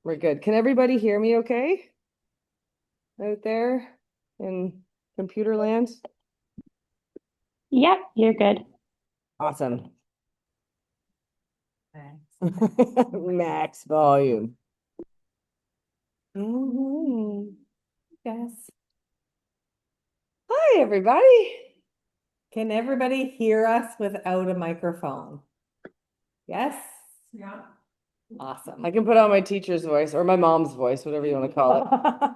We're good. Can everybody hear me okay? Out there in computer land? Yep, you're good. Awesome. Max volume. Yes. Hi, everybody. Can everybody hear us without a microphone? Yes? Yeah. Awesome. I can put on my teacher's voice or my mom's voice, whatever you want to call it.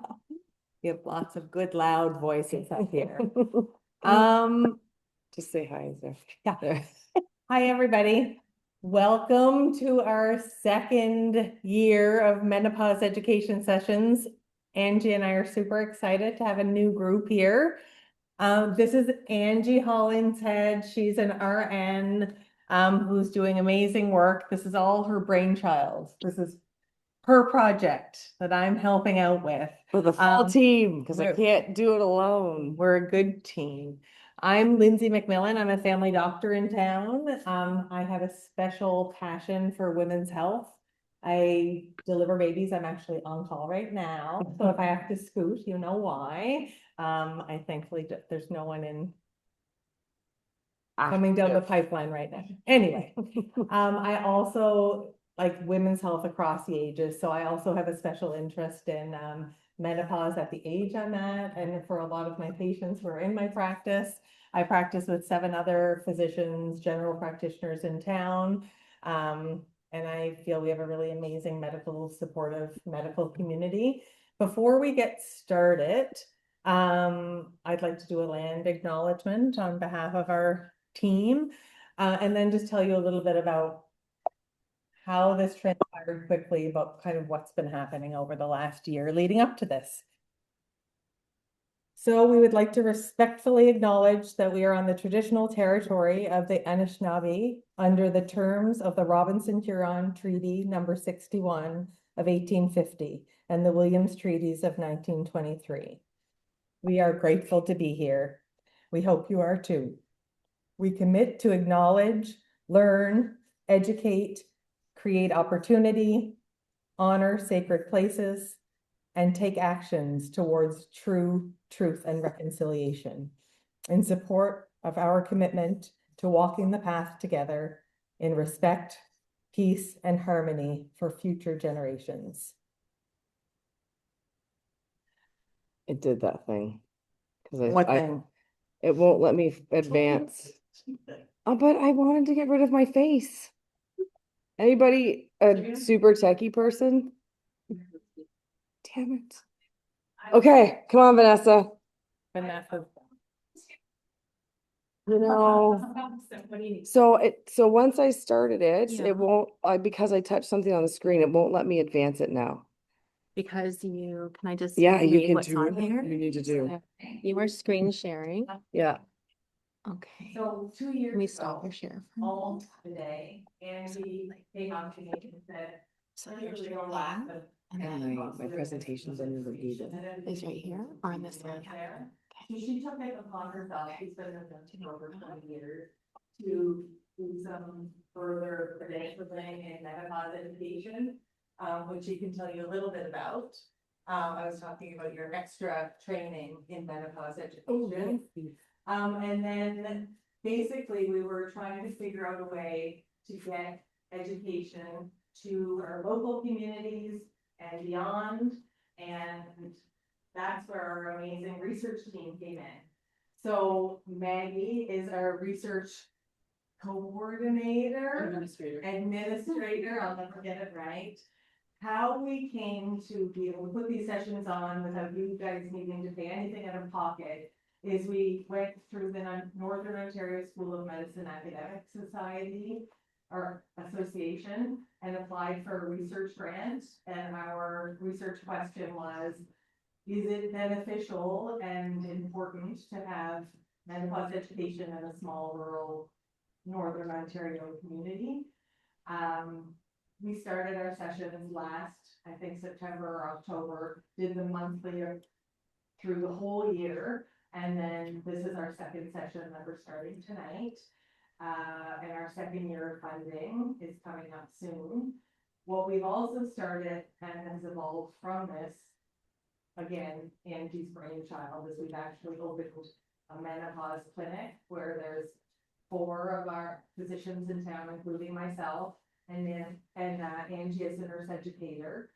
You have lots of good loud voices up here. Just say hi. Is there? Yeah. There. Hi, everybody. Welcome to our second year of menopause education sessions. Angie and I are super excited to have a new group here. This is Angie Hollinshead. She's an RN who's doing amazing work. This is all her brainchild. This is her project that I'm helping out with. With a full team, because I can't do it alone. We're a good team. I'm Lindsay McMillan. I'm a family doctor in town. I have a special passion for women's health. I deliver babies. I'm actually on call right now. So if I have to scoot, you know why. I thankfully there's no one in coming down the pipeline right now. Anyway, I also like women's health across the ages. So I also have a special interest in menopause at the age I'm at. And for a lot of my patients who are in my practice, I practice with 7 other physicians, general practitioners in town. And I feel we have a really amazing supportive medical community. Before we get started, I'd like to do a land acknowledgement on behalf of our team, and then just tell you a little bit about how this transpired quickly, about kind of what's been happening over the last year leading up to this. So we would like to respectfully acknowledge that we are on the traditional territory of the Anishinaabe under the terms of the Robinson-Huron Treaty number 61 of 1850 and the Williams Treaties of 1923. We are grateful to be here. We hope you are too. We commit to acknowledge, learn, educate, create opportunity, honor sacred places, and take actions towards truth and reconciliation in support of our commitment to walking the path together in respect, peace, and harmony for future generations. It did that thing. What thing? It won't let me advance. Oh, but I wanted to get rid of my face. Anybody a super techie person? Damn it. Okay, come on, Vanessa. Vanessa. You know, so once I started it, it won't, because I touched something on the screen, it won't let me advance it now. Because can I just Yeah, you read can what's do on it. here? You need to do. You are screen sharing. Yeah. Okay. So 2 years Let me stop your share. almost today, Angie came up to me and said, So here's your lab. And then My presentation's in the lead. is right here or on this side. So she took it upon herself, she's been in the for over 20 years, to do some further credentialing and menopause education, which she can tell you a little bit about. I was talking about your extra training in menopause education. And then basically we were trying to figure out a way to get education to our local communities and beyond. And that's where our amazing research team came in. So Maggie is our research coordinator, administrator, I'll never get it right. How we came to be able to put these sessions on without you guys needing to pay anything out of pocket is we went through the Northern Ontario School of Medicine Academic Society or Association and applied for a research grant. And our research question was, is it beneficial and important to have menopause education in a small rural Northern Ontario community? We started our sessions last, I think September or October, did the monthly through the whole year. And then this is our second session that we're starting tonight. And our second year of funding is coming up soon. What we've also started and has evolved from this, again, Angie's brainchild, is we've actually opened a menopause clinic where there's 4 of our physicians in town, including myself, and Angie is a nurse educator.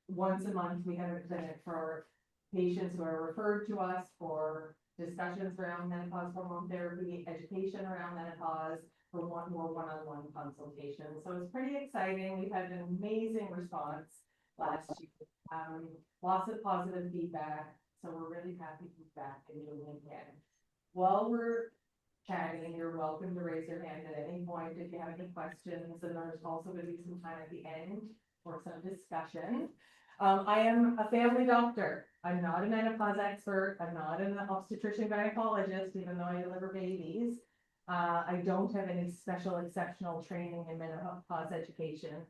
Once a month, we have a clinic for patients who are referred to us for discussions around menopause hormone therapy, education around menopause, for more one-on-one consultations. So it's pretty exciting. We've had an amazing response last year. Lots of positive feedback. So we're really happy to be back and doing it again. While we're chatting, you're welcome to raise your hand at any point if you have any questions. And there's also going to be some time at the end for some discussion. I am a family doctor. I'm not a menopause expert. I'm not an obstetrician gynecologist, even though I deliver babies. I don't have any special exceptional training in menopause education.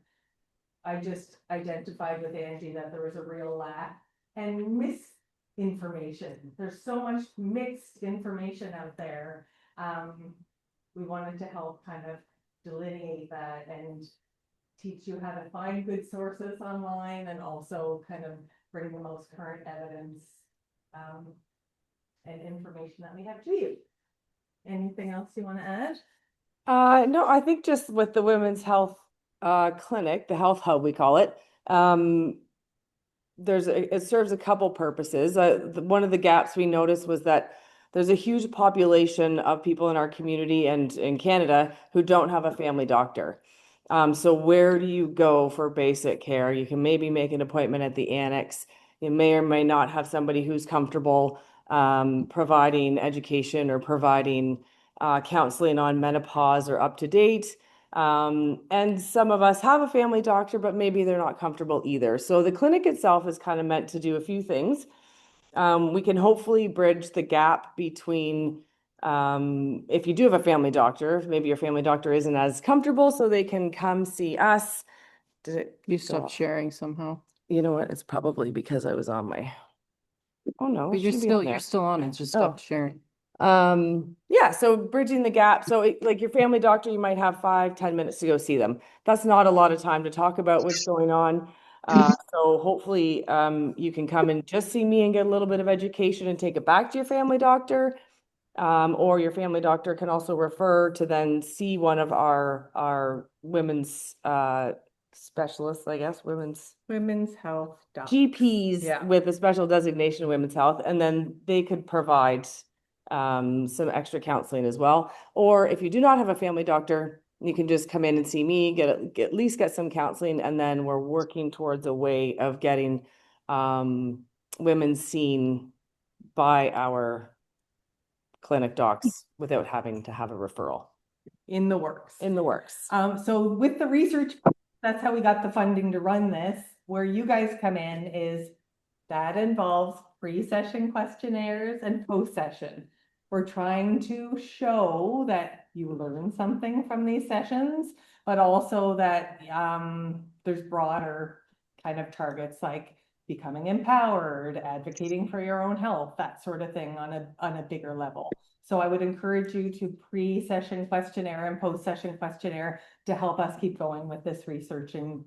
I just identified with Angie that there was a real lack and misinformation. There's so much mixed information out there. We wanted to help kind of delineate that and teach you how to find good sources online and also kind of bring the most current evidence and information that we have to you. Anything else you want to add? No, I think just with the women's health clinic, the health hub we call it, it serves a couple purposes. One of the gaps we noticed was that there's a huge population of people in our community and in Canada who don't have a family doctor. So where do you go for basic care? You can maybe make an appointment at the annex. You may or may not have somebody who's comfortable providing education or providing counseling on menopause or up to date. And some of us have a family doctor, but maybe they're not comfortable either. So the clinic itself is kind of meant to do a few things. We can hopefully bridge the gap between if you do have a family doctor, maybe your family doctor isn't as comfortable, so they can come see us. You stopped sharing somehow. You know what? It's probably because I was on my. Oh no, But it should be on there. you're still on it, just stop sharing. Yeah, so bridging the gap. So like your family doctor, you might have 5-10 minutes to go see them. That's not a lot of time to talk about what's going on. So hopefully you can come and just see me and get a little bit of education and take it back to your family doctor. Or your family doctor can also refer to then see one of our women's specialists, I guess, Women's health doc. GPs Yeah. with a special designation in women's health, and then they could provide some extra counseling as well. Or if you do not have a family doctor, you can just come in and see me, at least get some counseling, and then we're working towards a way of getting women seen by our clinic docs without having to have a referral. In the works. In the works. So with the research, that's how we got the funding to run this. Where you guys come in is that involves pre-session questionnaires and post-session. We're trying to show that you learn something from these sessions, but also that there's broader kind of targets like becoming empowered, advocating for your own health, that sort of thing on a bigger level. So I would encourage you to pre-session questionnaire and post-session questionnaire to help us keep going with this research and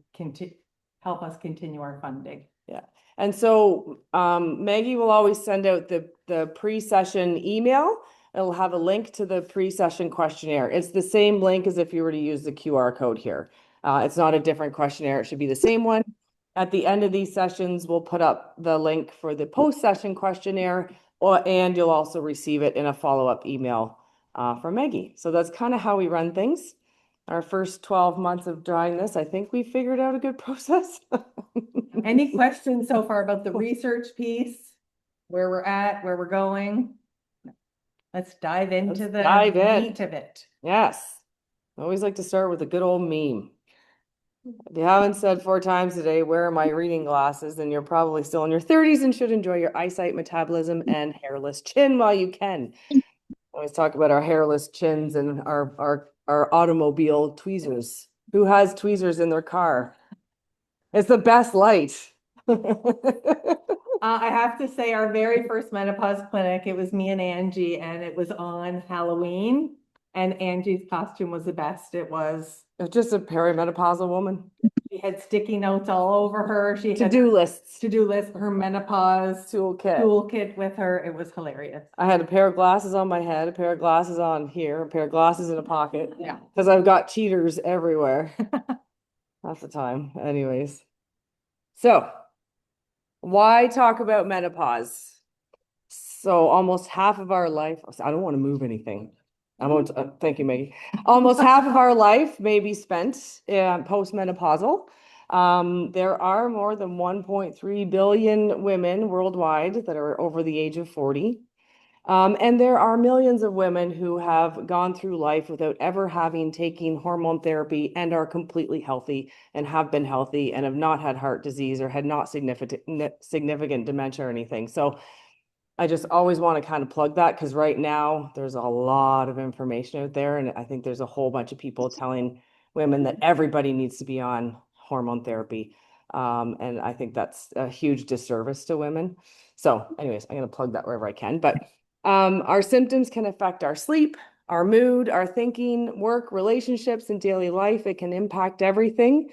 help us continue our funding. Yeah. And so Maggie will always send out the pre-session email. It'll have a link to the pre-session questionnaire. It's the same link as if you were to use the QR code here. It's not a different questionnaire. It should be the same one. At the end of these sessions, we'll put up the link for the post-session questionnaire, and you'll also receive it in a follow-up email from Maggie. So that's kind of how we run things. Our first 12 months of trying this, I think we figured out a good process. Any questions so far about the research piece, where we're at, where we're going? Let's dive into the meat of it. Yes. I always like to start with a good old meme. If you haven't said 4 times today, where are my reading glasses? Then you're probably still in your 30s and should enjoy your eyesight, metabolism, and hairless chin while you can. I always talk about our hairless chins and our automobile tweezers. Who has tweezers in their car? It's the best light. I have to say, our very first menopause clinic, it was me and Angie, and it was on Halloween. And Angie's costume was the best. It was Just a perimenopausal woman. She had sticky notes all over her. She had To-do lists. to-do list, her menopause Toolkit. toolkit with her. It was hilarious. I had a pair of glasses on my head, a pair of glasses on here, a pair of glasses in a pocket. Yeah. Because I've got cheaters everywhere. Half the time. Anyways. So, why talk about menopause? So almost half of our life, I don't want to move anything. I won't, thank you, Maggie. Almost half of our life may be spent postmenopausal. There are more than 1.3 billion women worldwide that are over the age of 40. And there are millions of women who have gone through life without ever having taken hormone therapy and are completely healthy and have been healthy and have not had heart disease or had not significant dementia or anything. So I just always want to kind of plug that because right now there's a lot of information out there. And I think there's a whole bunch of people telling women that everybody needs to be on hormone therapy. And I think that's a huge disservice to women. So anyways, I'm going to plug that wherever I can. But our symptoms can affect our sleep, our mood, our thinking, work, relationships, and daily life. It can impact everything.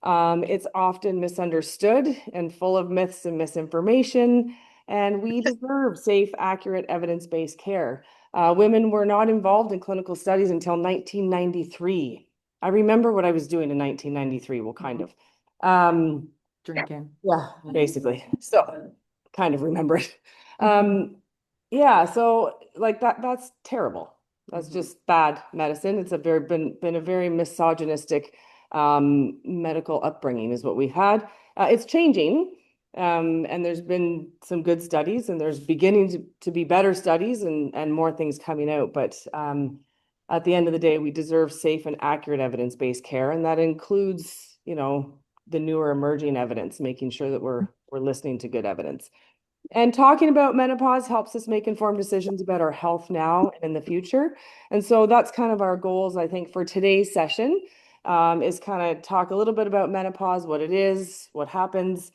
It's often misunderstood and full of myths and misinformation. And we deserve safe, accurate, evidence-based care. Women were not involved in clinical studies until 1993. I remember what I was doing in 1993, well, kind of. Drinking. Yeah, basically. So kind of remember it. Yeah, so like that's terrible. That's just bad medicine. It's a very been a very misogynistic medical upbringing is what we've had. It's changing. And there's been some good studies and there's beginning to be better studies and more things coming out. But at the end of the day, we deserve safe and accurate evidence-based care. And that includes, you know, the newer emerging evidence, making sure that we're listening to good evidence. And talking about menopause helps us make informed decisions about our health now and in the future. And so that's kind of our goals, I think, for today's session, is kind of talk a little bit about menopause, what it is, what happens,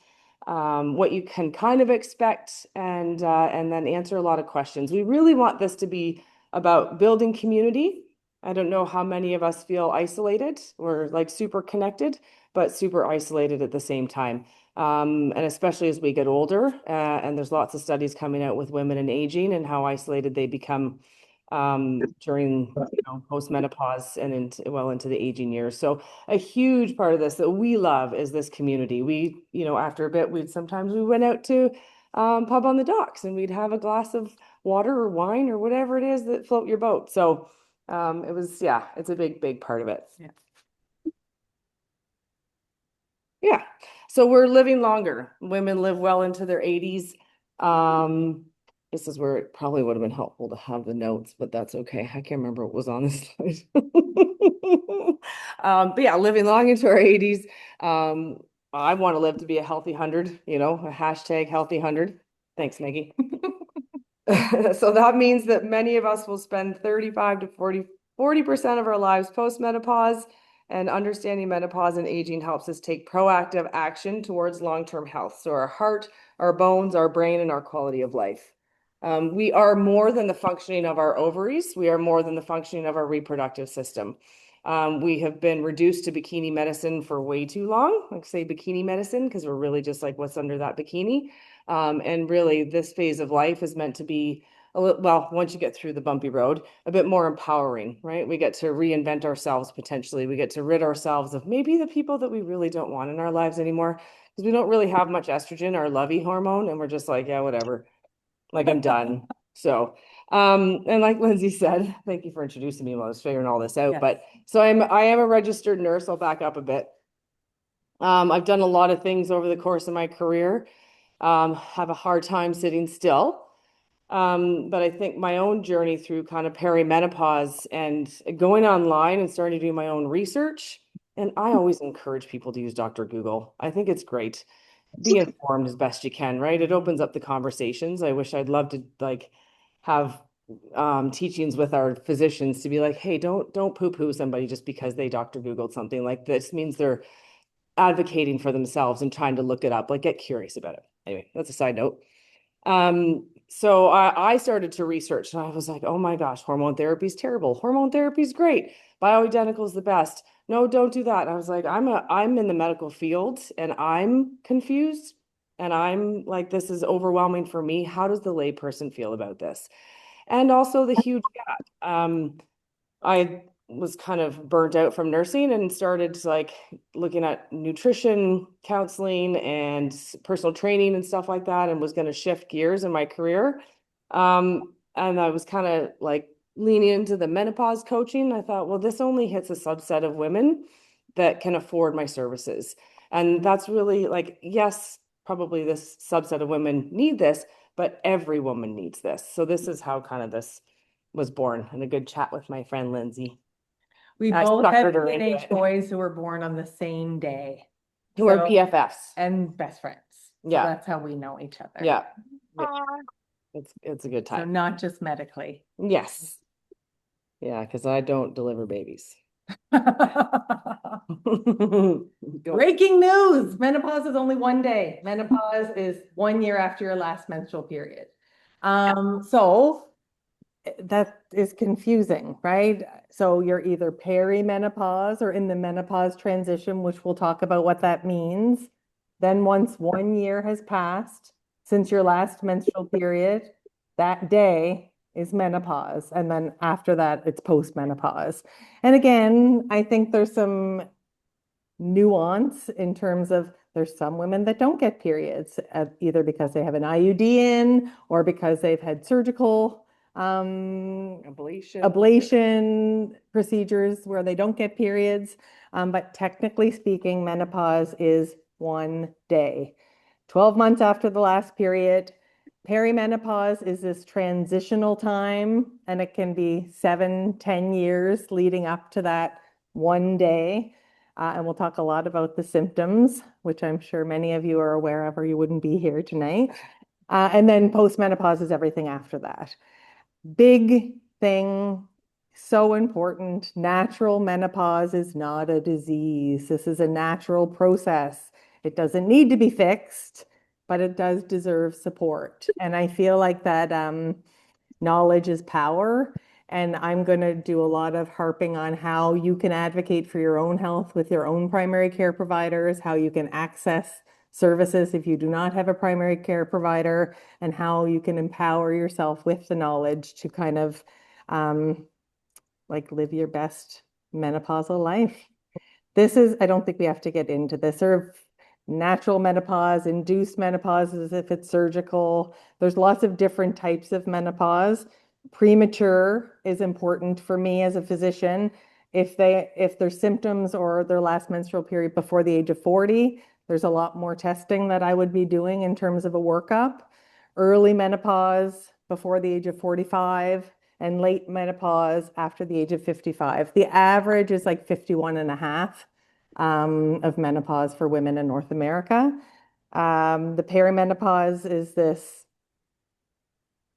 what you can kind of expect, and then answer a lot of questions. We really want this to be about building community. I don't know how many of us feel isolated or like super connected, but super isolated at the same time. And especially as we get older, and there's lots of studies coming out with women and aging and how isolated they become during postmenopause and into the aging years. So a huge part of this that we love is this community. We, after a bit, we went out to pub on the docks and we'd have a glass of water or wine or whatever it is that float your boat. So it's a big part of it. Yeah. Yeah. So we're living longer. Women live well into their 80s. This is where it probably would have been helpful to have the notes, but that's okay. I can't remember what was on this slide. But yeah, living long into our 80s. I want to live to be a healthy 100, a hashtag healthy 100. Thanks, Maggie. So that means that many of us will spend 35 to 40% of our lives post-menopause, and understanding menopause and aging helps us take proactive action towards long-term health. So our heart, our bones, our brain, and our quality of life. We are more than the functioning of our ovaries. We are more than the functioning of our reproductive system. We have been reduced to bikini medicine for way too long. Like say bikini medicine, because we're really just like what's under that bikini. And really this phase of life is meant to be once you get through the bumpy road, a bit more empowering, right? We get to reinvent ourselves potentially. We get to rid ourselves of maybe the people that we really don't want in our lives anymore because we don't really have much estrogen, our lovey hormone, and we're just like, yeah, whatever. Like I'm done. So, and like Lindsay said, thank you for introducing me while I was figuring all this out. Yes. But so I am a registered nurse. I'll back up a bit. I've done a lot of things over the course of my career. Have a hard time sitting still. But I think my own journey through kind of perimenopause and going online and starting to do my own research. And I always encourage people to use Dr. Google. I think it's great. Be informed as best you can, right? It opens up the conversations. I wish I'd love to like have teachings with our physicians to be like, hey, don't poo-poo somebody just because they Dr. Googled something. Like this means they're advocating for themselves and trying to look it up, like get curious about it. Anyway, that's a side note. So I started to research and I was like, oh my gosh, hormone therapy is terrible. Hormone therapy is great. Bioidentical is the best. no, don't do that. I was like, I'm in the medical field and I'm confused and I'm like, this is overwhelming for me. How does the layperson feel about this? And also the huge gap. I was kind of burnt out from nursing and started like looking at nutrition counseling and personal training and stuff like that and was going to shift gears in my career. And I was kind of like leaning into the menopause coaching. I thought, well, this only hits a subset of women that can afford my services. And that's really like, yes, probably this subset of women need this, but every woman needs this. So this is how kind of this was born in a good chat with my friend Lindsay, We I both have suckered her into teenage it. boys who were born on the same day. Who are So- PFFs. And best friends. So Yeah. that's how we know each other. Yeah. Yeah. It's a good So time. not just medically. Yes. Yeah, because I don't deliver babies. Breaking news, menopause is only one day. Menopause is 1 year after your last menstrual period. So that is confusing, right? So you're either perimenopause or in the menopause transition, which we'll talk about what that means. Then once 1 year has passed since your last menstrual period, that day is menopause. And then after that, it's postmenopause. And again, I think there's some nuance in terms of there's some women that don't get periods, either because they have an IUD in or because they've had surgical ablation procedures where they don't get periods. But technically speaking, menopause is 1 day. 12 months after the last period. Perimenopause is this transitional time, and it can be 7-10 years leading up to that 1 day. And we'll talk a lot about the symptoms, which I'm sure many of you are aware of, or you wouldn't be here tonight. And then postmenopause is everything after that. Big thing, so important. Natural menopause is not a disease. This is a natural process. It doesn't need to be fixed, but it does deserve support. And I feel like that knowledge is power. And I'm going to do a lot of harping on how you can advocate for your own health with your own primary care providers, how you can access services if you do not have a primary care provider, and how you can empower yourself with the knowledge to kind of like live your best menopausal life. This is, I don't think we have to get into this, or natural menopause, induced menopause as if it's surgical. There's lots of different types of menopause. Premature is important for me as a physician. If there's symptoms or their last menstrual period before the age of 40, there's a lot more testing that I would be doing in terms of a workup. Early menopause before the age of 45 and late menopause after the age of 55. The average is like 51 and a half of menopause for women in North America. The perimenopause is this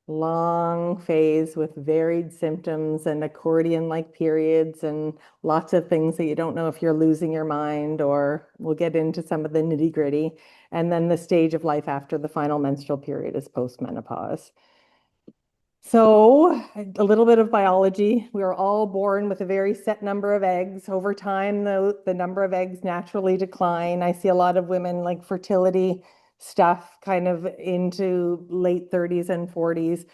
long phase with varied symptoms and accordion-like periods and lots of things that you don't know if you're losing your mind, or we'll get into some of the nitty-gritty. And then the stage of life after the final menstrual period is postmenopause. So a little bit of biology. We are all born with a very set number of eggs. Over time, the number of eggs naturally decline. I see a lot of women like fertility stuff kind of into late 30s and 40s,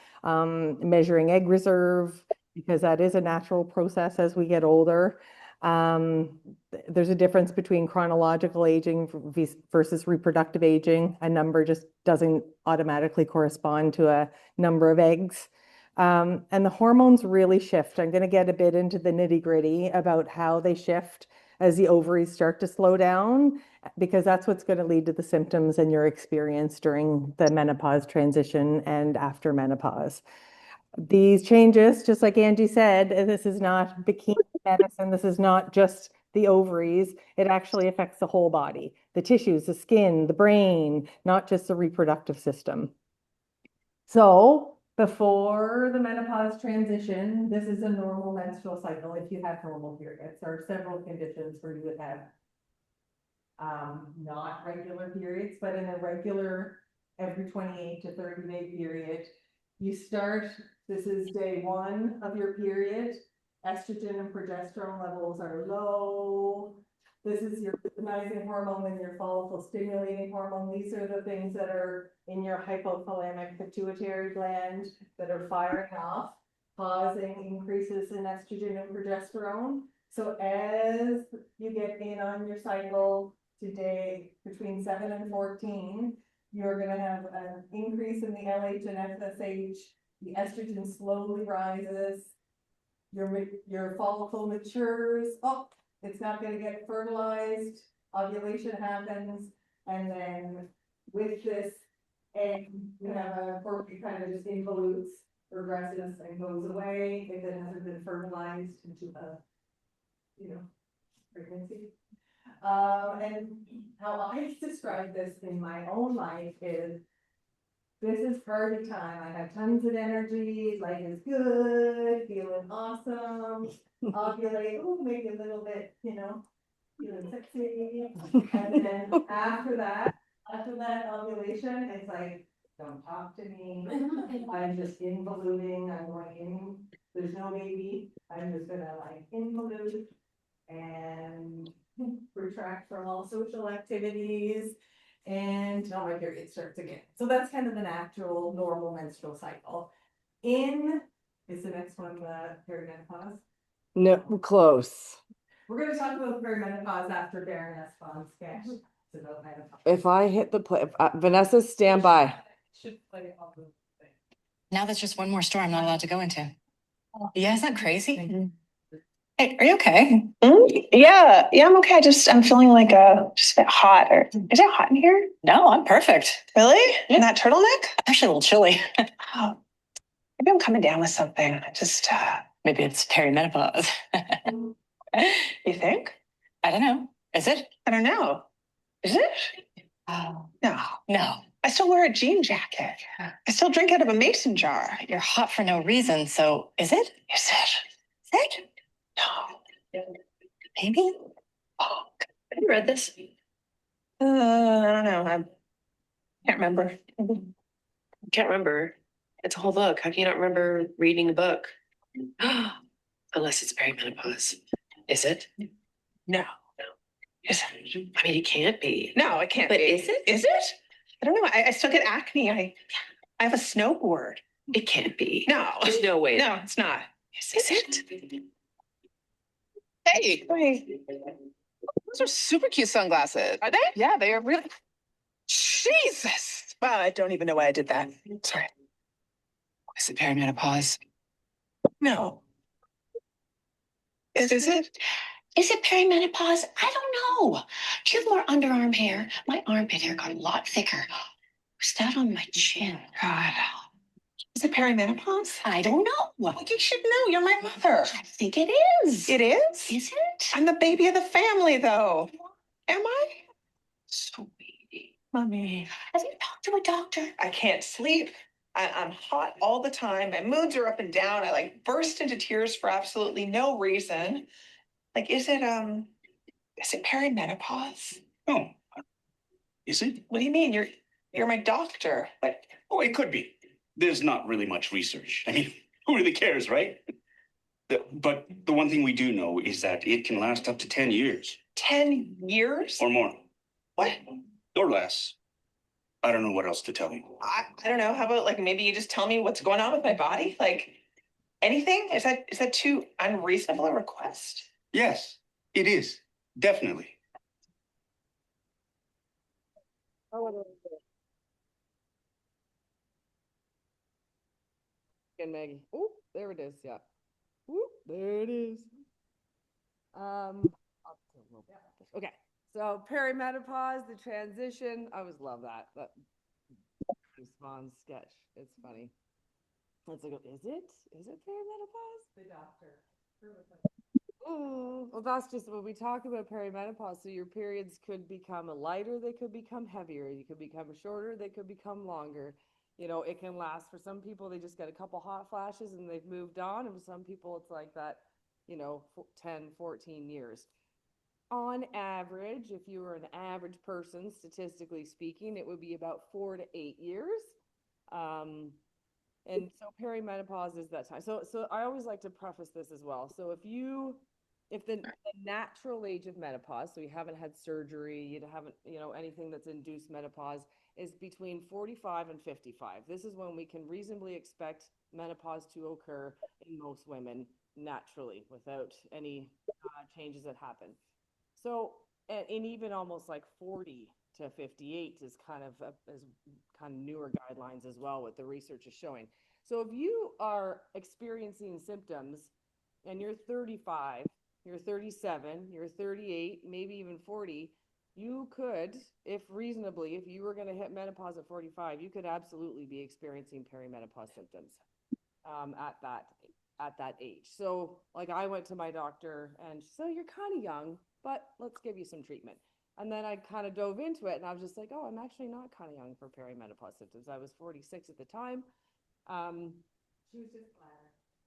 measuring egg reserve, because that is a natural process as we get older. There's a difference between chronological aging versus reproductive aging. A number just doesn't automatically correspond to a number of eggs. And the hormones really shift. I'm going to get a bit into the nitty-gritty about how they shift as the ovaries start to slow down, because that's what's going to lead to the symptoms and your experience during the menopause transition and after menopause. These changes, just like Angie said, this is not bikini medicine. This is not just the ovaries. It actually affects the whole body, the tissues, the skin, the brain, not just the reproductive system. So before the menopause transition, this is a normal menstrual cycle if you have normal periods. There are several conditions where you would have not regular periods, but in a regular every 28 to 30 day period, you start, this is day 1 of your period. estrogen and progesterone levels are low. This is your luteinizing hormone and your follicle stimulating hormone. These are the things that are in your hypothalamic pituitary gland that are firing off, causing increases in estrogen and progesterone. So as you get in on your cycle today, between 7 and 14, you're gonna have an increase in the LH and FSH. The estrogen slowly rises. Your follicle matures. Oh, it's not gonna get fertilized. Ovulation happens, and then with this, and you have a, or it kind of just involutes, progresses and goes away if it hasn't been fertilized into a, pregnancy. And how I describe this in my own life is, this is party time. I have tons of energy, life is good, feeling awesome, ovulate, oh, maybe a little bit, feeling sexy. And then after that ovulation, it's like, don't talk to me. I'm just involuting, I'm going in, there's no baby, I'm just gonna like involute and retract from all social activities. And now my period starts again. So that's kind of the natural, normal menstrual cycle. Is the next one the perimenopause? No, close. We're gonna talk about perimenopause after Baroness Bond's sketch. It's about menopause. If I hit the play, Vanessa, stand by. Should play all the things. Now there's just one more store I'm not allowed to go into. Yeah, isn't that crazy? Hey, are you okay? Yeah, I'm okay. I'm feeling like just a bit hot. Or is it hot in here? No, I'm perfect. Really? In that turtleneck? Actually, a little chilly. Oh, maybe I'm coming down with something. Maybe it's perimenopause. You think? I don't know. Is it? I don't know. Is it? Oh, No. no. I still wear a jean jacket. I still drink out of a mason jar. You're hot for no reason, so is it? Is it? Is it? No. Maybe? Oh, Have you read this? I don't know. I can't remember. Can't remember. It's a whole book. How can you not remember reading a book? Unless it's perimenopause. Is it? No. Is it? I mean, it can't be. No, it can't But be. is it? Is it? I don't know. I still get acne. I have a snowboard. It can't be. No. There's no way. No, it's not. Is it? Hey, Wait. those are super cute sunglasses. Are they? Yeah, they are really. Jesus. Wow, I don't even know why I did that. Sorry. Is it perimenopause? No. Is it? Is it perimenopause? I don't know. Do you have more underarm hair? My armpit hair got a lot thicker. Who's that on my chin? God. Is it perimenopause? I don't know. Well, you should know. You're my mother. I think it is. It is? Is it? I'm the baby of the family, though. Am I? Sweetie. Mommy. Have you talked to a doctor? I can't sleep. I'm hot all the time. My moods are up and down. I like burst into tears for absolutely no reason. Like, is it perimenopause? Oh, is it? What do you mean? You're my doctor. What? Oh, it could be. There's not really much research. I mean, who really cares, right? But the one thing we do know is that it can last up to 10 years 10 years? or more, What? or less. I don't know what else to tell you. I don't know. How about like maybe you just tell me what's going on with my body? Like anything? Is that too unreasonable a request? Yes, it is. Definitely. And Maggie. Oh, there it is. Yeah. Whoop, there it is. Okay. So perimenopause, the transition. I always love that. That Vaughn's sketch. It's funny. It's like, is it? Is it perimenopause? The doctor. Oh, well, that's just when we talk about perimenopause. So your periods could become lighter, they could become heavier, you could become shorter, they could become longer. It can last for some people, they just get a couple hot flashes and they've moved on. And for some people, it's like that, 10, 14 years. On average, if you were an average person, statistically speaking, it would be about 4 to 8 years. And so perimenopause is that time. So I always like to preface this as well. So if the natural age of menopause, so you haven't had surgery, you haven't, anything that's induced menopause, is between 45 and 55. This is when we can reasonably expect menopause to occur in most women naturally without any changes that happen. So, and even almost like 40 to 58 is kind of newer guidelines as well, what the research is showing. So if you are experiencing symptoms and you're 35, you're 37, you're 38, maybe even 40, you could, if you were going to hit menopause at 45, you could absolutely be experiencing perimenopause symptoms at that age. So like I went to my doctor and she said, you're kind of young, but let's give you some treatment. And then I kind of dove into it and I was just like, oh, I'm actually not kind of young for perimenopause symptoms. I was 46 at the time. She was just glad.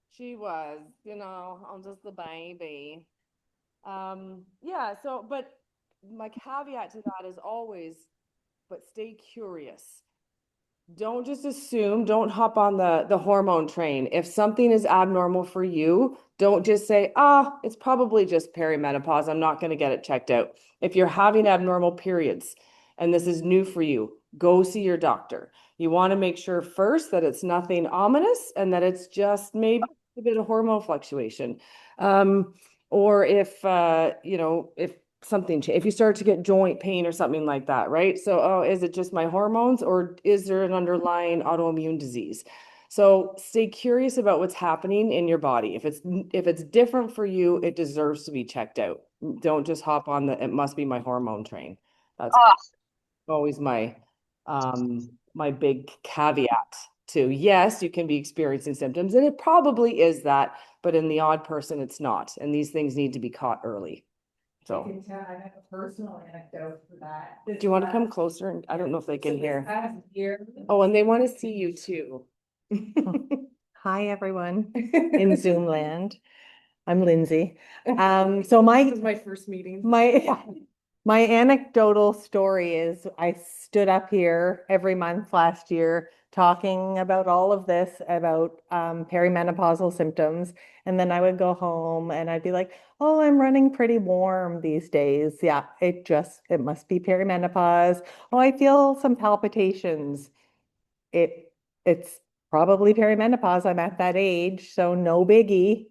She was, I'm just a baby. Yeah, so, but my caveat to that is always, but stay curious. Don't just assume, don't hop on the hormone train. If something is abnormal for you, don't just say, it's probably just perimenopause. I'm not going to get it checked out. If you're having abnormal periods and this is new for you, go see your doctor. You want to make sure first that it's nothing ominous and that it's just maybe a bit of hormone fluctuation. Or if you start to get joint pain or something like that, right? So, is it just my hormones or is there an underlying autoimmune disease? So stay curious about what's happening in your body. If it's different for you, it deserves to be checked out. Don't just hop on it must be my hormone train. That's always my big caveat to, yes, you can be experiencing symptoms and it probably is that, but in the odd person, it's not. And these things need to be caught early. I So, can tell, I have a personal anecdote for that. do you want to come closer? And I don't know if they can So hear. this past year. Oh, and they want to see you too. Hi, everyone in Zoom land. I'm Lindsay. So This is my first meeting. my anecdotal story is I stood up here every month last year talking about all of this, about perimenopausal symptoms. And then I would go home and I'd be like, oh, I'm running pretty warm these days. Yeah, it must be perimenopause. Oh, I feel some palpitations. It's probably perimenopause. I'm at that age, so no biggie.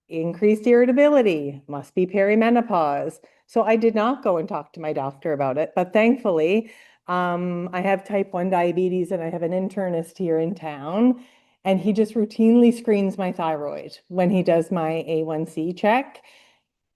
Increased irritability, must be perimenopause. So I did not go and talk to my doctor about it, but thankfully, I have type 1 diabetes and I have an internist here in town, and he just routinely screens my thyroid when he does my A1C check.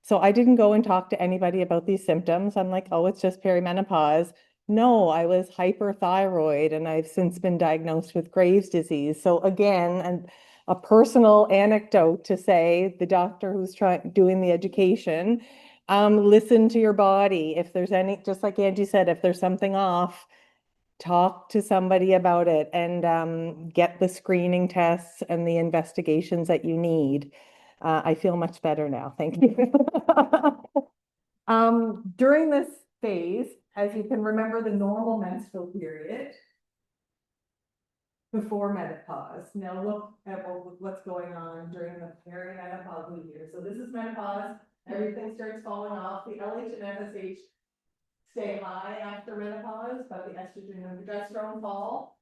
So I didn't go and talk to anybody about these symptoms. I'm like, oh, it's just perimenopause. No, I was hyperthyroid and I've since been diagnosed with Graves' disease. So again, and a personal anecdote to say the doctor who's doing the education, listen to your body. If there's just like Angie said, if there's something off, talk to somebody about it and get the screening tests and the investigations that you need. I feel much better now. Thank you. During this phase, as you can remember, the normal menstrual period before menopause. Now look at what's going on during the perimenopausal year. So this is menopause. Everything starts falling off. The LH and FSH stay high after menopause, but the estrogen and progesterone fall.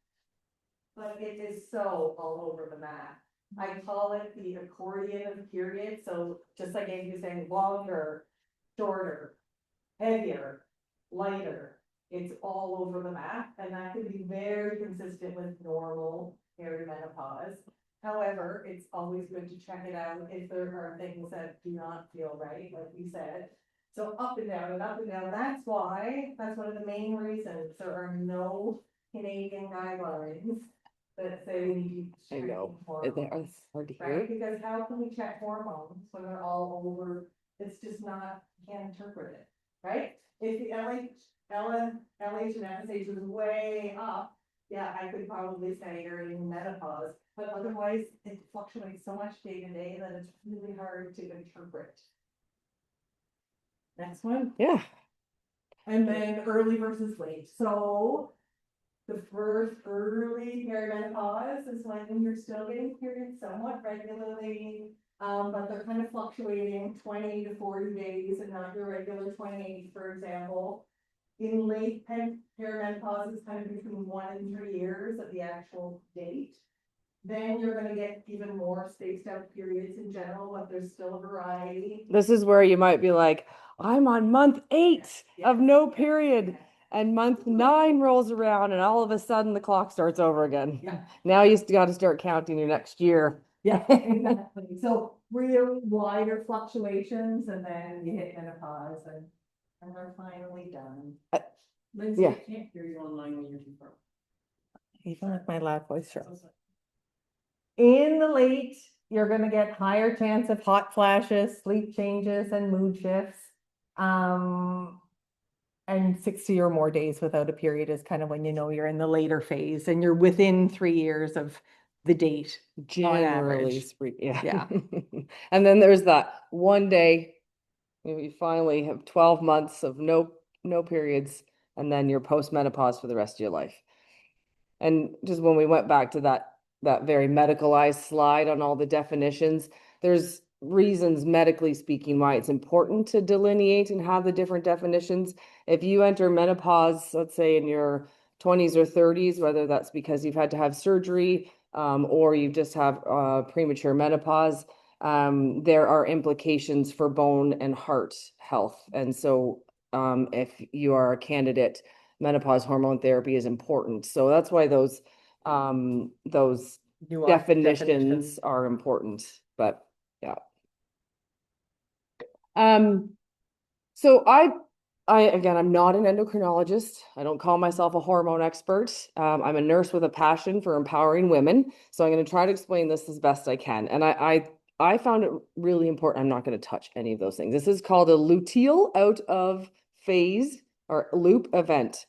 But it is so all over the map. I call it the accordion of period. So just like Amy was saying, longer, shorter, heavier, lighter. It's all over the map, and that could be very consistent with normal perimenopause. However, it's always good to check it out if there are things that do not feel right, like we said. So up and down and up and down. That's one of the main reasons there are no Canadian guidelines that say we need to I check know. hormones. It's hard to Right, hear. because how can we check hormones when they're all over? It's just not, you can't interpret it, right? If the LH and FSH was way up, yeah, I could probably say you're in menopause, but otherwise it fluctuates so much day to day that it's really hard to interpret. Next one. Yeah. And then early versus late. So The first early perimenopause is when you're still getting periods somewhat regularly, but they're kind of fluctuating 20 to 40 days and not your regular 28, for example. In late perimenopause is kind of between 1 and 3 years of the actual date. Then you're gonna get even more spaced out periods in general, but there's still a variety. This is where you might be like, I'm on month 8 of no period. And month 9 rolls around and all of a sudden the clock starts over again. Yeah. Now you got to start counting your next year. Yeah, exactly. So really wider fluctuations and then you hit menopause and we're finally done. Lindsay, yeah. I can't hear you online when you're too far. Even with my loud voice. Sure. In the late, you're going to get higher chance of hot flashes, sleep changes, and mood shifts. And 60 or more days without a period is kind of when you know you're in the later phase and you're within 3 years of the date. Generally, average. yeah. Yeah. And then there's that one day you finally have 12 months of no periods, and then you're postmenopause for the rest of your life. And just when we went back to that very medicalized slide on all the definitions, there's reasons medically speaking why it's important to delineate and have the different definitions. If you enter menopause, let's say in your 20s or 30s, whether that's because you've had to have surgery or you just have premature menopause, there are implications for bone and heart health. And so if you are a candidate, menopause hormone therapy is important. So that's why those Nuanced definitions are important. But yeah. So again, I'm not an endocrinologist. I don't call myself a hormone expert. I'm a nurse with a passion for empowering women. So I'm going to try to explain this as best I can. And I found it really important. I'm not going to touch any of those things. This is called a luteal out of phase or loop event.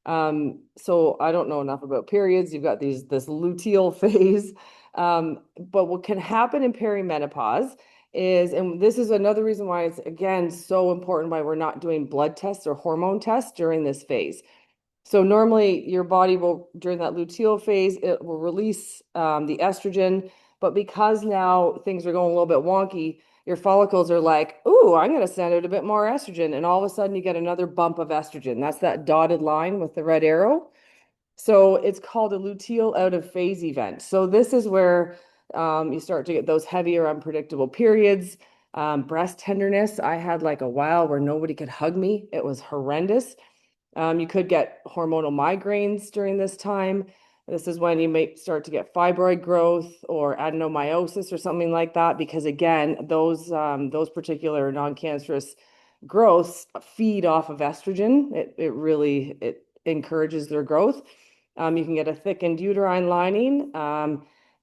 So I don't know enough about periods. You've got this luteal phase. But what can happen in perimenopause is, and this is another reason why it's again so important why we're not doing blood tests or hormone tests during this phase. So normally your body will, during that luteal phase, it will release the estrogen, but because now things are going a little bit wonky, your follicles are like, ooh, I'm going to send out a bit more estrogen. And all of a sudden you get another bump of estrogen. That's that dotted line with the red arrow. So it's called a luteal out of phase event. So this is where you start to get those heavier, unpredictable periods. Breast tenderness. I had like a while where nobody could hug me. It was horrendous. You could get hormonal migraines during this time. This is when you may start to get fibroid growth or adenomyosis or something like that, because again, those particular non-cancerous growths feed off of estrogen. It really encourages their growth. You can get a thickened uterine lining,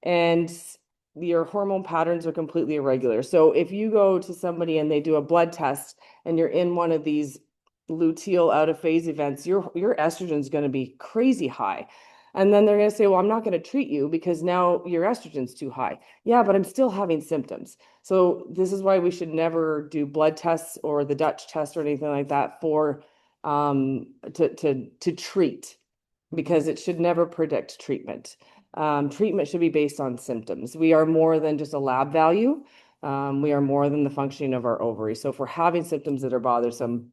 and your hormone patterns are completely irregular. So if you go to somebody and they do a blood test and you're in one of these luteal out of phase events, your estrogen is going to be crazy high. And then they're going to say, well, I'm not going to treat you because now your estrogen's too high. Yeah, but I'm still having symptoms. So this is why we should never do blood tests or the Dutch test or anything like that for to treat, because it should never predict treatment. Treatment should be based on symptoms. We are more than just a lab value. We are more than the functioning of our ovary. So if we're having symptoms that are bothersome,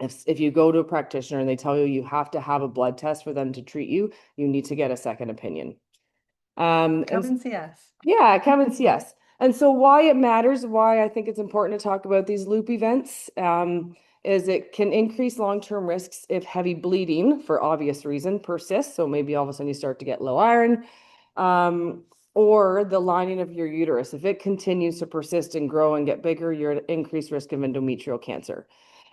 if you go to a practitioner and they tell you have to have a blood test for them to treat you, you need to get a second opinion. Come and see us. Yeah, come and see us. And so why it matters, why I think it's important to talk about these loop events, is it can increase long-term risks if heavy bleeding, for obvious reason, persists. So maybe all of a sudden you start to get low iron, or the lining of your uterus. If it continues to persist and grow and get bigger, you're at increased risk of endometrial cancer.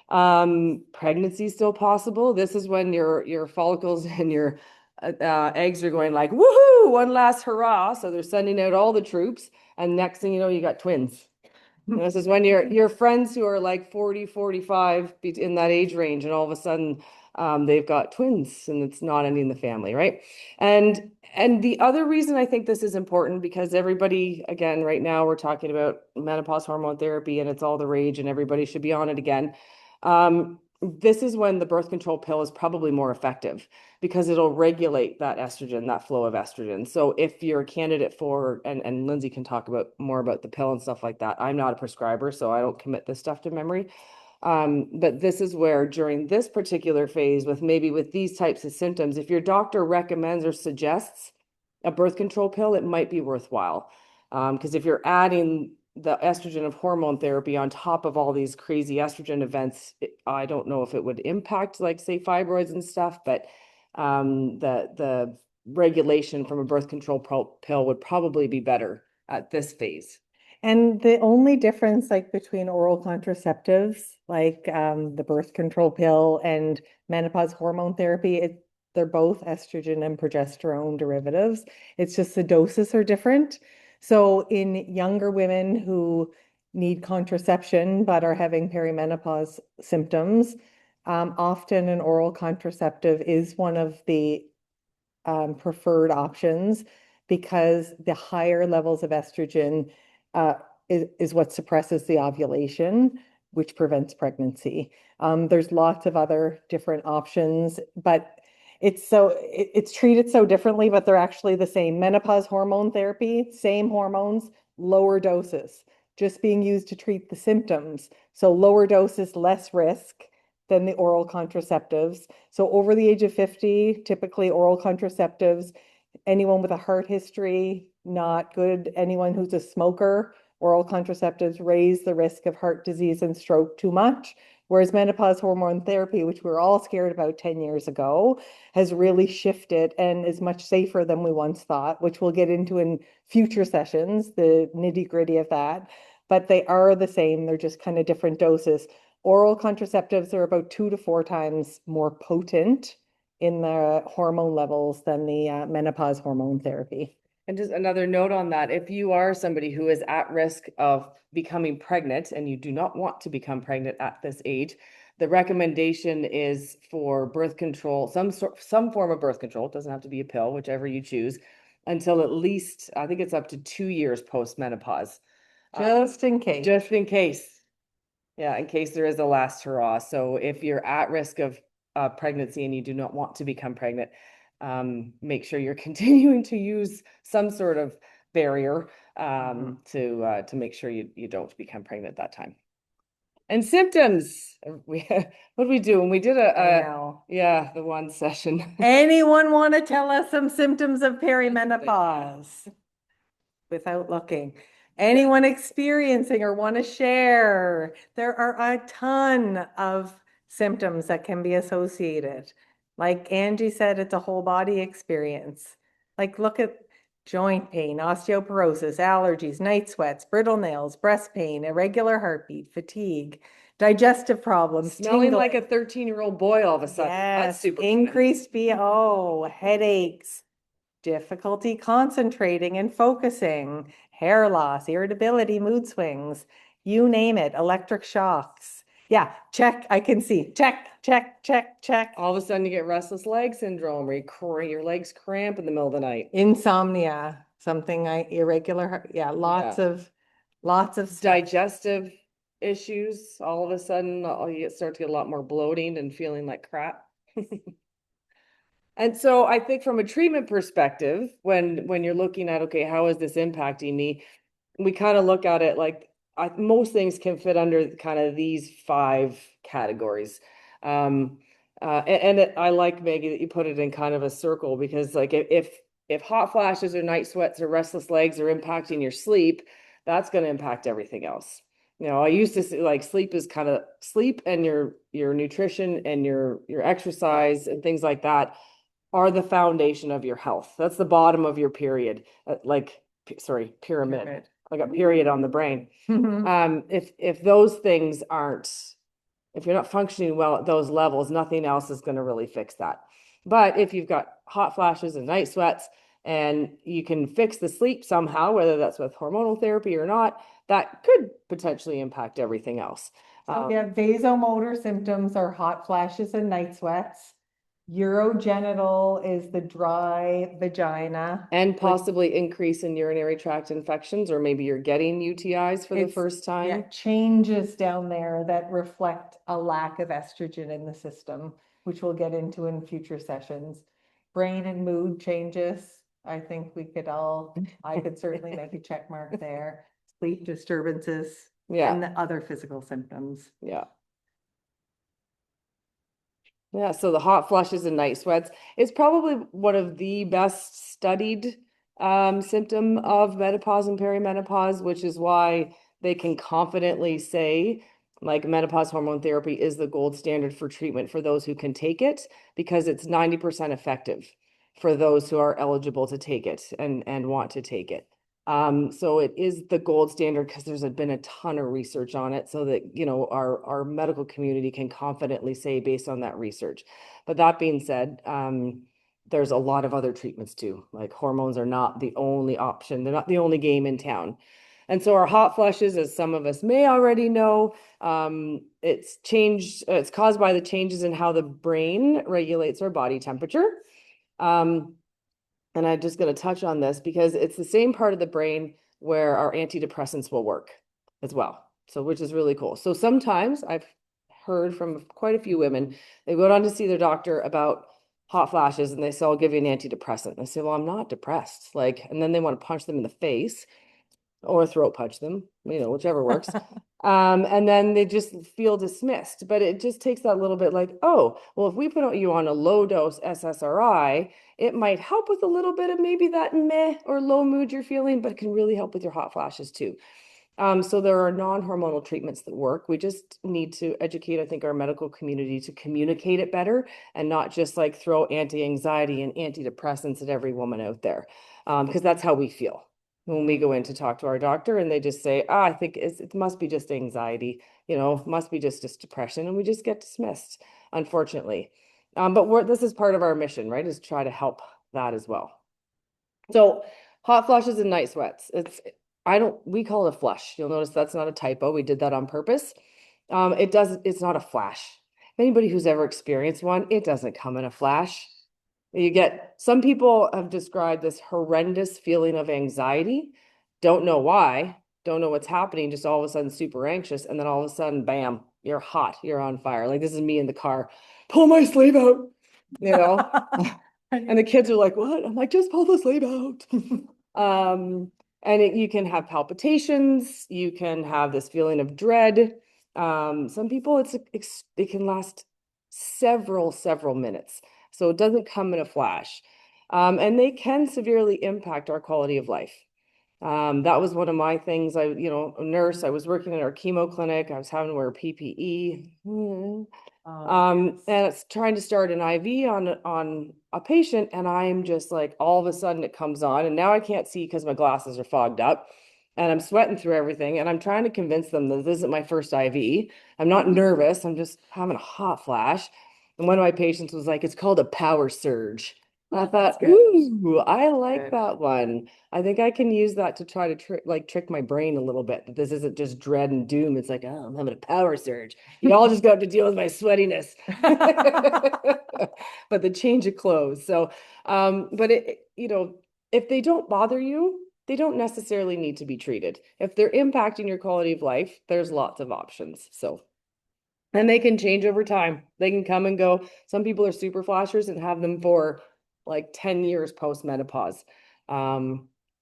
Pregnancy is still possible. This is when your follicles and your eggs are going like, woohoo, one last hurrah. So they're sending out all the troops. And next thing you know, you got twins. And this is when your friends who are like 40, 45 in that age range, and all of a sudden they've got twins and it's not ending the family, right? And the other reason I think this is important, because everybody, again, right now we're talking about menopause hormone therapy and it's all the rage and everybody should be on it again. this is when the birth control pill is probably more effective because it'll regulate that estrogen, that flow of estrogen. So if you're a candidate for, and Lindsay can talk about more about the pill and stuff like that. I'm not a prescriber, so I don't commit this stuff to memory. But this is where during this particular phase with maybe with these types of symptoms, if your doctor recommends or suggests a birth control pill, it might be worthwhile. Because if you're adding the estrogen of hormone therapy on top of all these crazy estrogen events, I don't know if it would impact like say fibroids and stuff, but the regulation from a birth control pill would probably be better at this phase. And the only difference like between oral contraceptives, like the birth control pill and menopause hormone therapy, they're both estrogen and progesterone derivatives. It's just the doses are different. So in younger women who need contraception but are having perimenopause symptoms, often an oral contraceptive is one of the preferred options because the higher levels of estrogen uh, is what suppresses the ovulation, which prevents pregnancy. There's lots of other different options, but it's treated so differently, but they're actually the same. Menopause hormone therapy, same hormones, lower doses, just being used to treat the symptoms. So lower doses, less risk than the oral contraceptives. So over the age of 50, typically oral contraceptives, anyone with a heart history, not good. Anyone who's a smoker, oral contraceptives raise the risk of heart disease and stroke too much. Whereas menopause hormone therapy, which we were all scared about 10 years ago, has really shifted and is much safer than we once thought, which we'll get into in future sessions, the nitty gritty of that. But they are the same, they're just kind of different doses. Oral contraceptives are about 2 to 4 times more potent in the hormone levels than the menopause hormone therapy. And just another note on that, if you are somebody who is at risk of becoming pregnant and you do not want to become pregnant at this age, the recommendation is for birth control, some form of birth control. It doesn't have to be a pill, whichever you choose, until at least, I think it's up to 2 years post-menopause. Just in case. Just in case. Yeah, in case there is a last hurrah. So if you're at risk of pregnancy and you do not want to become pregnant, make sure you're continuing to use some sort of barrier to make sure you don't become pregnant at that time. And symptoms, what did we do when we did yeah, the one session. Anyone want to tell us some symptoms of perimenopause without looking? Anyone experiencing or want to share? There are a ton of symptoms that can be associated. Like Angie said, it's a whole body experience. Like look at joint pain, osteoporosis, allergies, night sweats, brittle nails, breast pain, irregular heartbeat, fatigue, digestive problems, Smelling like a tingling. 13-year-old boy all of a sudden. That's Yes, super increased BO, headaches, difficulty concentrating and focusing, hair loss, irritability, mood swings, you name it, electric shocks. Yeah, check, I can see. Check, check, check, check. All of a sudden you get restless leg syndrome where your legs cramp in the middle of the night. Insomnia, something irregular, yeah, lots of stuff. Digestive issues, all of a sudden you start to get a lot more bloating and feeling like crap. And so I think from a treatment perspective, when you're looking at, okay, how is this impacting me? We kind of look at it like most things can fit under kind of these 5 categories. I like, Maggie, that you put it in kind of a circle because like if hot flashes or night sweats or restless legs are impacting your sleep, that's going to impact everything else. You know, I used to say like sleep is kind of sleep and your nutrition and your exercise and things like that are the foundation of your health. That's the bottom of your pyramid, pyramid. Like a period on the brain. If those things aren't, if you're not functioning well at those levels, nothing else is going to really fix that. But if you've got hot flashes and night sweats and you can fix the sleep somehow, whether that's with hormonal therapy or not, that could potentially impact everything else. Yeah, vasomotor symptoms are hot flashes and night sweats. Urogenital is the dry vagina. And with- possibly increase in urinary tract infections, or maybe you're getting UTIs for the It's- first yeah, time. changes down there that reflect a lack of estrogen in the system, which we'll get into in future sessions. Brain and mood changes. I think I could certainly make a check mark there. Sleep disturbances. Yeah. And the other physical symptoms. Yeah. Yeah, so the hot flushes and night sweats is probably one of the best studied symptom of menopause and perimenopause, which is why they can confidently say like menopause hormone therapy is the gold standard for treatment for those who can take it, because it's 90% effective for those who are eligible to take it and want to take it. So it is the gold standard because there's been a ton of research on it, so that, you know, our medical community can confidently say based on that research. But that being said, there's a lot of other treatments too. Like hormones are not the only option. They're not the only game in town. And so our hot flushes, as some of us may already know, it's caused by the changes in how the brain regulates our body temperature. And I'm just going to touch on this because it's the same part of the brain where our antidepressants will work as well. So, which is really cool. So sometimes I've heard from quite a few women, they go down to see their doctor about hot flashes and they say, I'll give you an antidepressant. And I say, well, I'm not depressed. Like, and then they want to punch them in the face or throat punch them, you know, whichever works. And then they just feel dismissed. But it just takes that little bit like, oh, well, if we put you on a low dose SSRI, it might help with a little bit of maybe that meh or low mood you're feeling, but it can really help with your hot flashes too. So there are non-hormonal treatments that work. We just need to educate, I think, our medical community to communicate it better and not just like throw anti-anxiety and antidepressants at every woman out there, because that's how we feel when we go in to talk to our doctor and they just say, I think it must be just anxiety, you know, must be just depression, and we just get dismissed, unfortunately. But this is part of our mission, right, is try to help that as well. So hot flushes and night sweats. We call it a flush. You'll notice that's not a typo. We did that on purpose. It's not a flash. Anybody who's ever experienced one, it doesn't come in a flash. Some people have described this horrendous feeling of anxiety, don't know why, don't know what's happening, just all of a sudden super anxious, and then all of a sudden, bam, you're hot, you're on fire. Like this is me in the car, pull my sleeve out, you know? And the kids are like, what? I'm like, just pull the sleeve out. You can have palpitations, you can have this feeling of dread. Some people, it can last several minutes. So it doesn't come in a flash. And they can severely impact our quality of life. That was one of my things. A nurse, I was working in our chemo clinic. I was having to wear PPE. And it's trying to start an IV on a patient, and I'm just like, all of a sudden it comes on, and now I can't see because my glasses are fogged up, and I'm sweating through everything, and I'm trying to convince them that this isn't my first IV. I'm not nervous. I'm just having a hot flash. And one of my patients was like, it's called a power surge. And I thought, ooh, I like that one. I think I can use that to try to trick my brain a little bit, that this isn't just dread and doom. It's like, oh, I'm having a power surge. You all just got to deal with my sweatiness. But the change of clothes. So, but if they don't bother you, they don't necessarily need to be treated. If they're impacting your quality of life, there's lots of options. So, and they can change over time. They can come and go. Some people are super flashers and have them for like 10 years post-menopause. I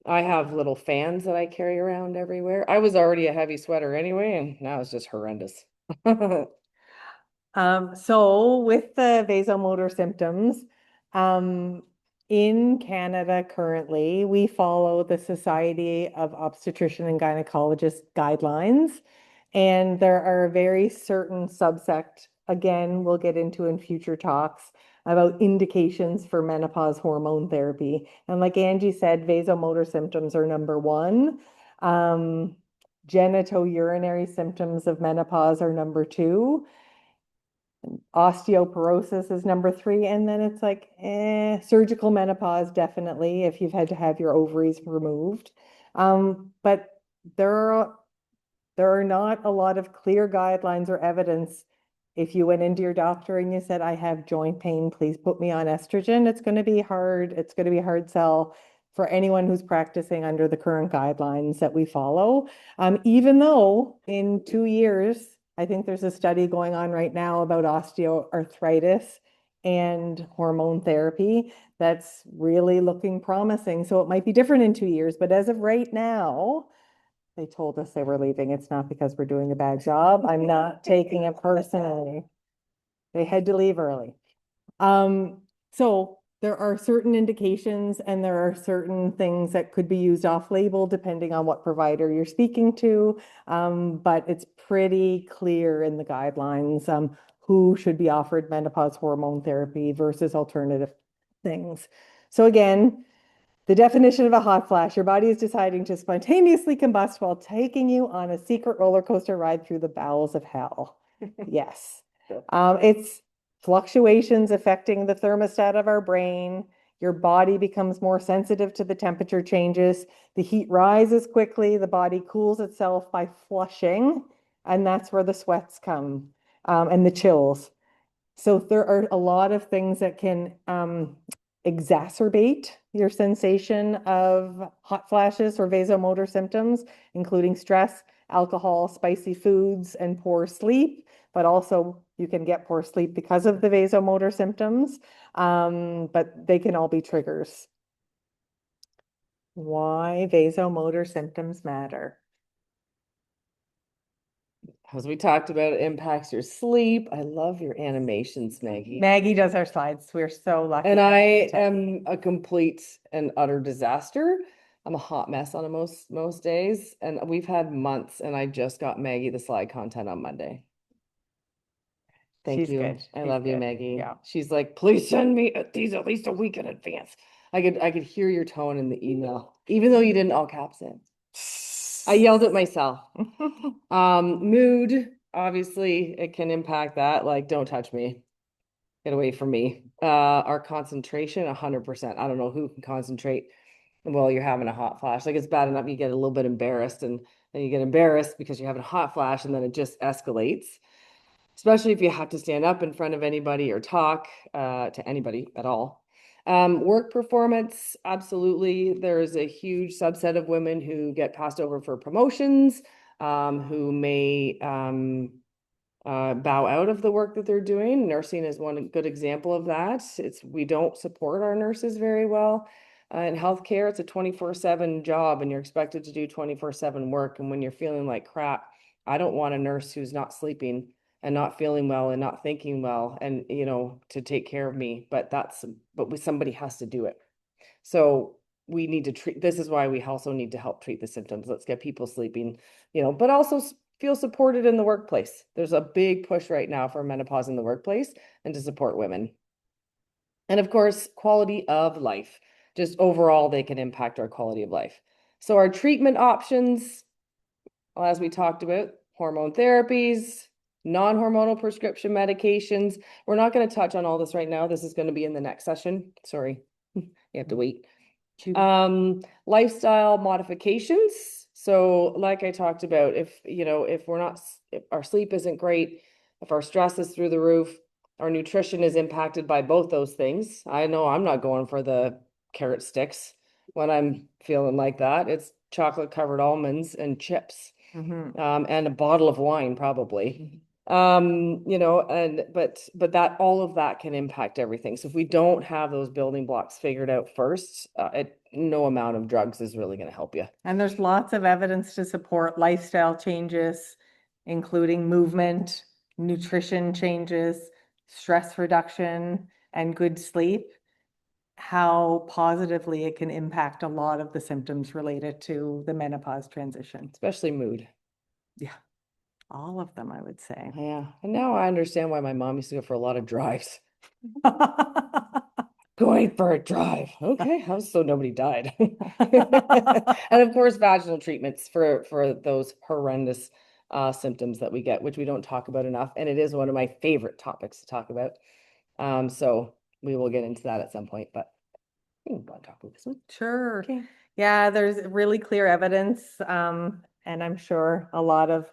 have little fans that I carry around everywhere. I was already a heavy sweater anyway, and now it's just horrendous. So with the vasomotor symptoms, in Canada currently, we follow the Society of Obstetrician and Gynecologist guidelines, and there are a very certain subsect, again, we'll get into in future talks, about indications for menopause hormone therapy. And like Angie said, vasomotor symptoms are number one. Genitourinary symptoms of menopause are number two. Osteoporosis is number three, and then it's like surgical menopause, definitely, if you've had to have your ovaries removed. But there are not a lot of clear guidelines or evidence If you went into your doctor and you said, I have joint pain, please put me on estrogen, it's going to be hard. It's going to be a hard sell for anyone who's practicing under the current guidelines that we follow. Even though in 2 years, I think there's a study going on right now about osteoarthritis and hormone therapy that's really looking promising. So it might be different in 2 years, but as of right now, they told us they were leaving. It's not because we're doing a bad job. I'm not taking it personally. They had to leave early. So there are certain indications and there are certain things that could be used off-label depending on what provider you're speaking to. But it's pretty clear in the guidelines who should be offered menopause hormone therapy versus alternative things. So again, the definition of a hot flash, your body is deciding to spontaneously combust while taking you on a secret roller coaster ride through the bowels of hell. Yes. It's fluctuations affecting the thermostat of our brain. Your body becomes more sensitive to the temperature changes. The heat rises quickly. The body cools itself by flushing. And that's where the sweats come and the chills. So there are a lot of things that can exacerbate your sensation of hot flashes or vasomotor symptoms, including stress, alcohol, spicy foods, and poor sleep. But also you can get poor sleep because of the vasomotor symptoms, but they can all be triggers. Why vasomotor symptoms matter. As we talked about, it impacts your sleep. I love your animations, Maggie. Maggie does our slides. We're so lucky. And I am a complete and utter disaster. I'm a hot mess on most days, and we've had months, and I just got Maggie the slide content on Monday. Thank She's you. good. I She's love you, good. Maggie. Yeah. She's like, please send me these at least a week in advance. I could hear your tone in the email, even though you didn't all caps it. I yelled at myself. Mood, obviously, it can impact that. Like, don't touch me. Get away from me. Our concentration, 100%. I don't know who can concentrate while you're having a hot flash. Like, it's bad enough you get a little bit embarrassed, and then you get embarrassed because you're having a hot flash, and then it just escalates. Especially if you have to stand up in front of anybody or talk to anybody at all. Work performance, absolutely. There's a huge subset of women who get passed over for promotions, who may bow out of the work that they're doing. Nursing is one good example of that. We don't support our nurses very well. In healthcare, it's a 24/7 job and you're expected to do 24/7 work. And when you're feeling like crap, I don't want a nurse who's not sleeping and not feeling well and not thinking well and, to take care of me. But somebody has to do it. So we need to treat, this is why we also need to help treat the symptoms. Let's get people sleeping, but also feel supported in the workplace. There's a big push right now for menopause in the workplace and to support women. And of course, quality of life. Just overall, they can impact our quality of life. So our treatment options, as we talked about, hormone therapies, non-hormonal prescription medications. We're not going to touch on all this right now. This is going to be in the next session. Sorry, you have to wait. Lifestyle modifications. So like I talked about, if our sleep isn't great, if our stress is through the roof, our nutrition is impacted by both those things. I know I'm not going for the carrot sticks when I'm feeling like that. It's chocolate covered almonds and chips, and a bottle of wine probably. But that all of that can impact everything. So if we don't have those building blocks figured out first, no amount of drugs is really going to help you. And there's lots of evidence to support lifestyle changes, including movement, nutrition changes, stress reduction, and good sleep, how positively it can impact a lot of the symptoms related to the menopause transition. Especially mood. Yeah. All of them, I would say. Yeah. And now I understand why my mom used to go for a lot of drives. Going for a drive. Okay. So nobody died. And of course, vaginal treatments for those horrendous symptoms that we get, which we don't talk about enough. And it is one of my favorite topics to talk about. So we will get into that at some point, but you want to talk about this one? Sure. Okay. Yeah, there's really clear evidence, and I'm sure a lot of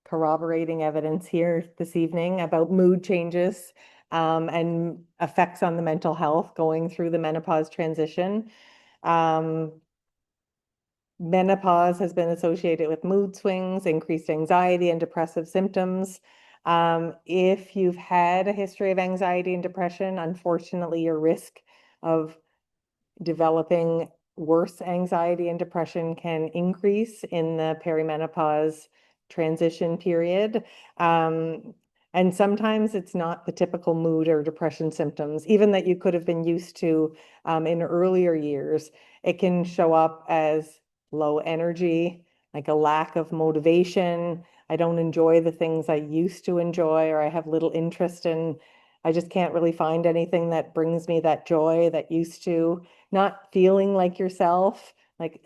corroborating evidence here this evening about mood changes and effects on the mental health going through the menopause transition. Menopause has been associated with mood swings, increased anxiety, and depressive symptoms. If you've had a history of anxiety and depression, unfortunately, your risk of developing worse anxiety and depression can increase in the perimenopause transition period. And sometimes it's not the typical mood or depression symptoms, even that you could have been used to in earlier years. It can show up as low energy, like a lack of motivation. I don't enjoy the things I used to enjoy, or I have little interest in. I just can't really find anything that brings me that joy that used to. Not feeling like yourself, like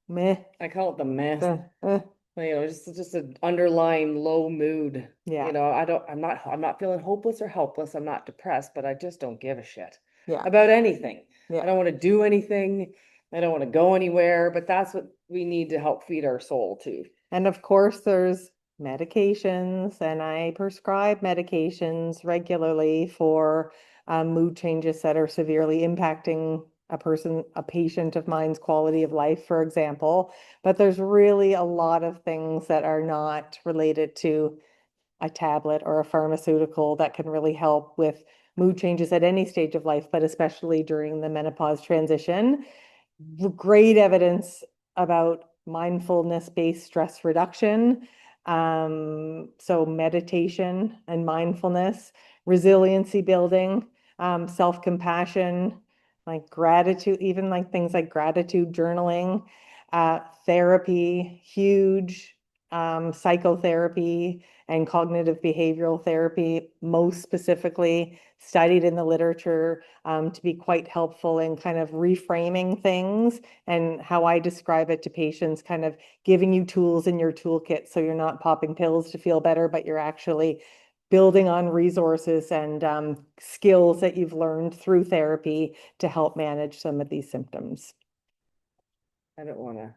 meh. I call it the mess. uh. Just an underlying low mood. Yeah. I'm not feeling hopeless or helpless. I'm not depressed, but I just don't give a shit Yeah. about anything. Yeah. I don't want to do anything. I don't want to go anywhere, but that's what we need to help feed our soul too. And of course, there's medications, and I prescribe medications regularly for mood changes that are severely impacting a patient of mine's quality of life, for example. But there's really a lot of things that are not related to a tablet or a pharmaceutical that can really help with mood changes at any stage of life, but especially during the menopause transition. Great evidence about mindfulness-based stress reduction. So meditation and mindfulness, resiliency building, self-compassion, like gratitude, even like things like gratitude journaling, therapy, huge, psychotherapy and cognitive behavioral therapy, most specifically studied in the literature to be quite helpful in kind of reframing things, and how I describe it to patients, kind of giving you tools in your toolkit so you're not popping pills to feel better, but you're actually building on resources and skills that you've learned through therapy to help manage some of these symptoms. I don't want to.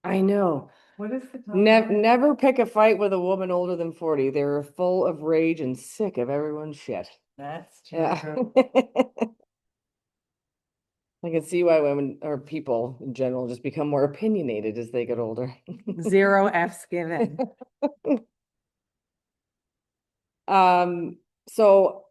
I know. What is the? Never pick a fight with a woman older than 40. They're full of rage and sick of everyone's shit. That's Yeah. I can see why women or people in general just become more opinionated as they get older. Zero F's given. So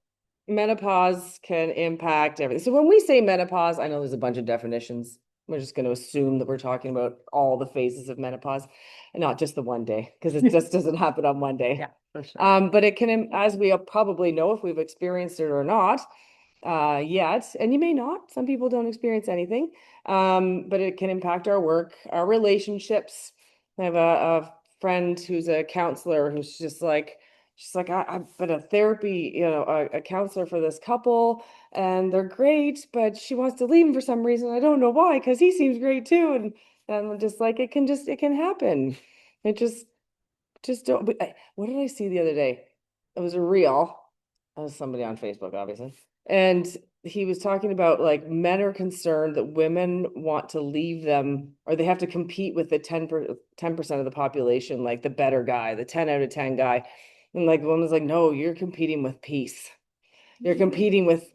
menopause can impact everything. So when we say menopause, I know there's a bunch of definitions. We're just going to assume that we're talking about all the phases of menopause and not just the one day, because it just doesn't happen on one day. Yeah, for sure. But it can, as we probably know if we've experienced it or not, yet, and you may not, some people don't experience anything, but it can impact our work, our relationships. I have a friend who's a counselor who's just like, she's like, I've been a therapy, a counselor for this couple, and they're great, but she wants to leave him for some reason. I don't know why, because he seems great too. And I'm just like, it can happen. It just don't. What did I see the other day? It was a reel. It was somebody on Facebook, obviously. And he was talking about like men are concerned that women want to leave them, or they have to compete with the 10% of the population, like the better guy, the 10 out of 10 guy. And like the woman's like, no, you're competing with peace. You're competing with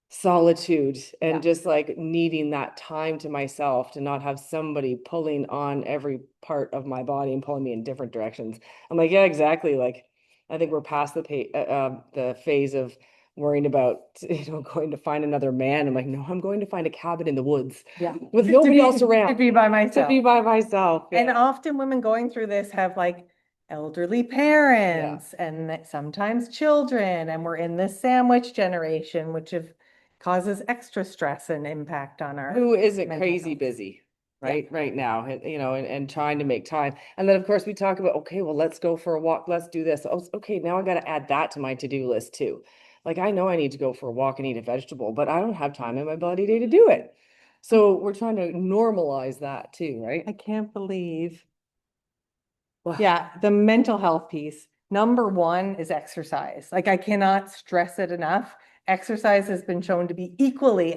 solitude and just like needing that time to myself, to not have somebody pulling on every part of my body and pulling me in different directions. I'm like, yeah, exactly. Like, I think we're past the phase of worrying about, going to find another man. I'm like, no, I'm going to find a cabin in the woods. Yeah. With nobody else To around. be by myself. To be by myself. And often women going through this have like elderly parents and sometimes children, and we're in this sandwich generation, which causes extra stress and impact on our who isn't mental crazy health. busy right now, and trying to make time. And then of course we talk about, okay, well, let's go for a walk, let's do this. Oh, okay, now I got to add that to my to-do list too. Like, I know I need to go for a walk and eat a vegetable, but I don't have time in my body day to do it. So we're trying to normalize that too, right? I can't believe. Wow. Yeah, the mental health piece. Number one is exercise. Like, I cannot stress it enough. Exercise has been shown to be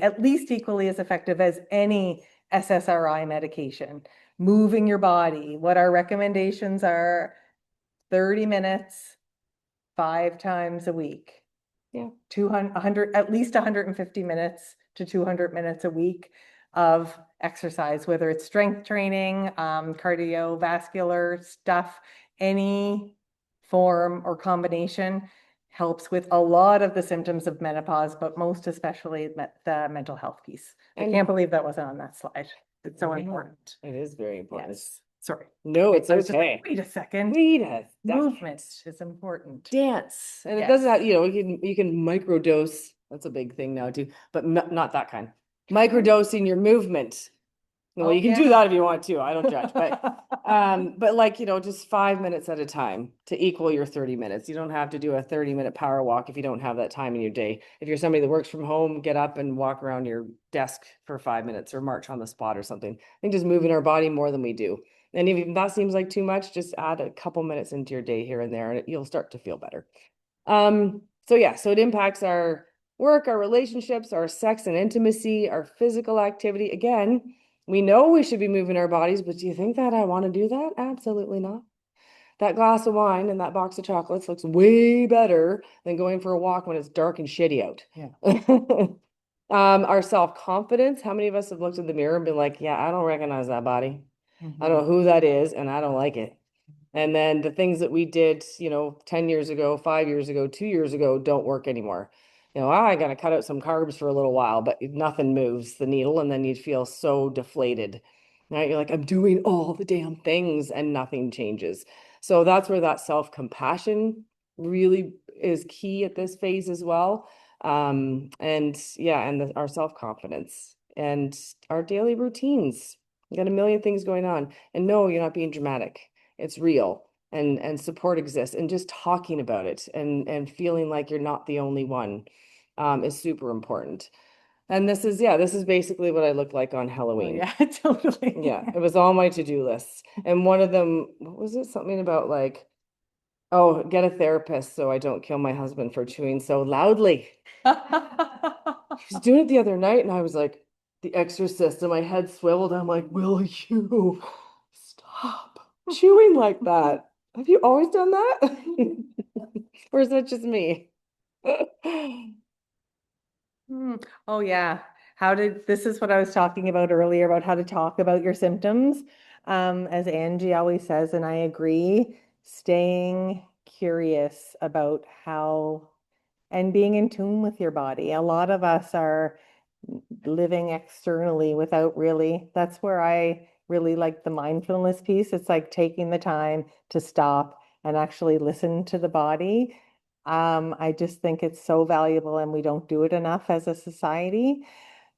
at least equally as effective as any SSRI medication. Moving your body, what our recommendations are 30 minutes, 5 times a week. Yeah. 100, at least 150 minutes to 200 minutes a week of exercise, whether it's strength training, cardiovascular stuff, any form or combination helps with a lot of the symptoms of menopause, but most especially the mental health piece. I And- can't believe that wasn't on that slide. It's so important. It is very important. Yes, sorry. No, it's I was just like, okay. wait a second. Wait a Movement is important. dance. And it Yes. doesn't have, you can microdose. That's a big thing now too, but not that kind. Microdosing your movement. Well, Oh, you can do yeah. that if you want to. I don't judge, but like, just 5 minutes at a time to equal your 30 minutes. You don't have to do a 30-minute power walk if you don't have that time in your day. If you're somebody that works from home, get up and walk around your desk for 5 minutes or march on the spot or something. I think just moving our body more than we do. And if that seems like too much, just add a couple minutes into your day here and there, and you'll start to feel better. So it impacts our work, our relationships, our sex and intimacy, our physical activity. Again, we know we should be moving our bodies, but do you think that I want to do that? Absolutely not. That glass of wine and that box of chocolates looks way better than going for a walk when it's dark and shitty out. Yeah. Our self-confidence. How many of us have looked in the mirror and been like, yeah, I don't recognize that body. I don't know who that is, and I don't like it. And then the things that we did, 10 years ago, 5 years ago, 2 years ago, don't work anymore. I got to cut out some carbs for a little while, but nothing moves the needle. And then you'd feel so deflated. Right? You're like, I'm doing all the damn things and nothing changes. So that's where that self-compassion really is key at this phase as well. And yeah, and our self-confidence and our daily routines. You got a million things going on. And no, you're not being dramatic. It's real. And support exists, and just talking about it and feeling like you're not the only one is super important. And this is basically what I look like on Oh, Halloween. yeah, totally. Yeah, it was all my to-do lists. And one of them, what was it? Something about like, oh, get a therapist so I don't kill my husband for chewing so loudly. He was doing it the other night, and I was like, The Exorcist, and my head swiveled. I'm like, will you stop chewing like that? Have you always done that? Or is that just me? Oh, yeah. This is what I was talking about earlier about how to talk about your symptoms. As Angie always says, and I agree, staying curious about how and being in tune with your body. A lot of us are living externally without really, that's where I really like the mindfulness piece. It's like taking the time to stop and actually listen to the body. I just think it's so valuable and we don't do it enough as a society.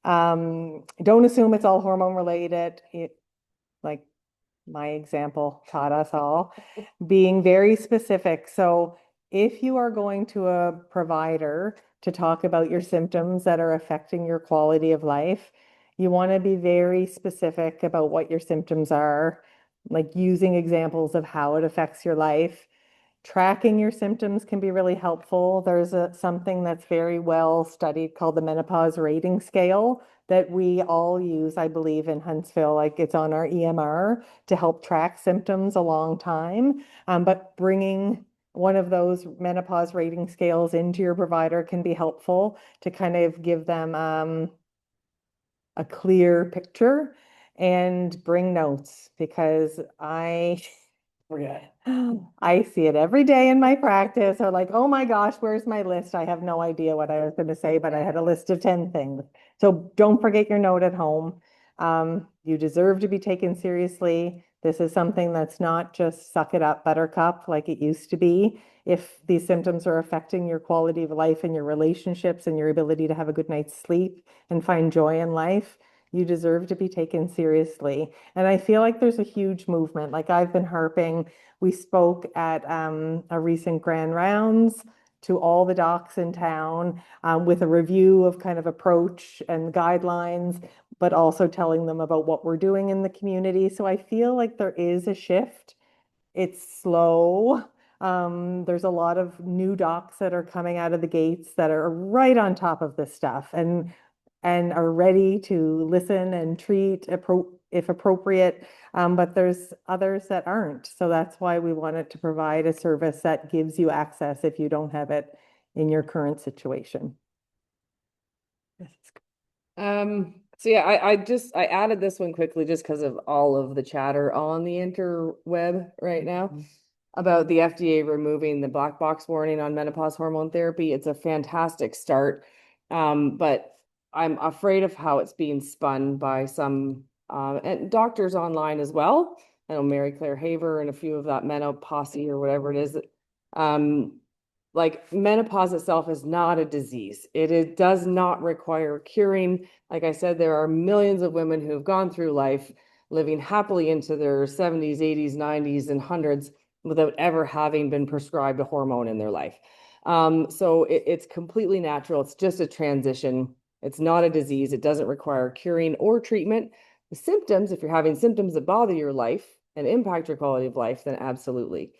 Don't assume it's all hormone related. Like my example taught us all, being very specific. So if you are going to a provider to talk about your symptoms that are affecting your quality of life, you want to be very specific about what your symptoms are, like using examples of how it affects your life. Tracking your symptoms can be really helpful. There's something that's very well studied called the menopause rating scale that we all use, I believe, in Huntsville. Like it's on our EMR to help track symptoms a long time. But bringing one of those menopause rating scales into your provider can be helpful to kind of give them a clear picture and bring notes because I see it every day in my practice. Or like, oh my gosh, where's my list? I have no idea what I was going to say, but I had a list of 10 things. So don't forget your note at home. You deserve to be taken seriously. This is something that's not just suck it up, buttercup, like it used to be. If these symptoms are affecting your quality of life and your relationships and your ability to have a good night's sleep and find joy in life, you deserve to be taken seriously. And I feel like there's a huge movement. Like I've been harping, we spoke at a recent Grand Rounds to all the docs in town with a review of kind of approach and guidelines, but also telling them about what we're doing in the community. So I feel like there is a shift. It's slow. There's a lot of new docs that are coming out of the gates that are right on top of this stuff and are ready to listen and treat if appropriate, but there's others that aren't. So that's why we wanted to provide a service that gives you access if you don't have it in your current situation. So yeah, I added this one quickly just because of all of the chatter on the interweb right now about the FDA removing the black box warning on menopause hormone therapy. It's a fantastic start. But I'm afraid of how it's being spun by some and doctors online as well. I know Mary Claire Haver and a few of that menopause or whatever it is. Like menopause itself is not a disease. It does not require curing. Like I said, there are millions of women who have gone through life living happily into their 70s, 80s, 90s, and hundreds without ever having been prescribed a hormone in their life. So it's completely natural. It's just a transition. It's not a disease. It doesn't require curing or treatment. The symptoms, if you're having symptoms that bother your life and impact your quality of life, then absolutely.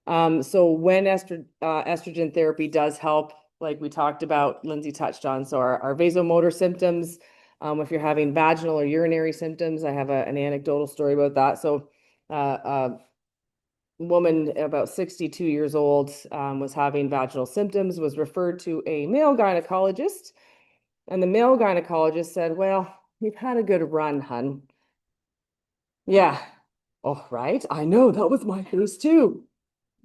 So when estrogen therapy does help, like we talked about, Lindsay touched on, so our vasomotor symptoms, if you're having vaginal or urinary symptoms, I have an anecdotal story about that. So a woman about 62 years old was having vaginal symptoms, was referred to a male gynecologist, and the male gynecologist said, well, you've had a good run, hun. Yeah. Oh, right. I know, that was my face too.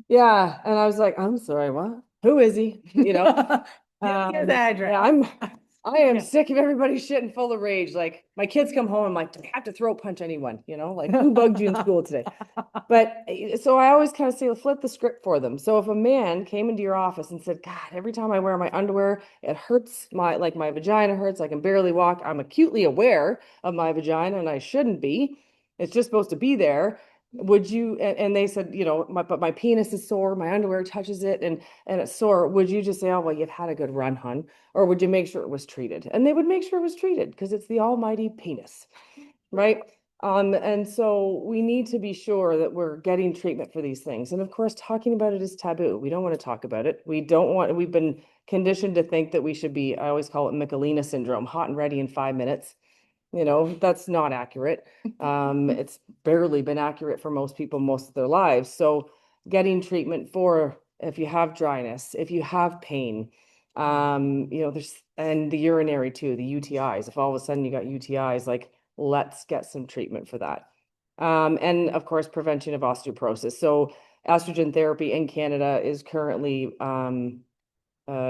Yeah, and I was like, I'm sorry, what? Who is he? You know, His address. yeah, I am sick of everybody shitting full of rage. Like my kids come home, I'm like, do I have to throat punch anyone? You know, like who bugged you in school today? But so I always kind of say, flip the script for them. So if a man came into your office and said, God, every time I wear my underwear, it hurts my vagina hurts, I can barely walk. I'm acutely aware of my vagina and I shouldn't be. It's just supposed to be there. Would you, and they said, you know, but my penis is sore, my underwear touches it and it's sore. Would you just say, oh, well, you've had a good run, hun? Or would you make sure it was treated? And they would make sure it was treated because it's the almighty penis, right? And so we need to be sure that we're getting treatment for these things. And of course, talking about it is taboo. We don't want to talk about it. We've been conditioned to think that we should be, I always call it Michelina syndrome, hot and ready in 5 minutes. You know, that's not accurate. It's barely been accurate for most people most of their lives. So getting treatment for if you have dryness, if you have pain, you know, and the urinary too, the UTIs. If all of a sudden you got UTIs, like let's get some treatment for that. And of course, prevention of osteoporosis. So estrogen therapy in Canada is currently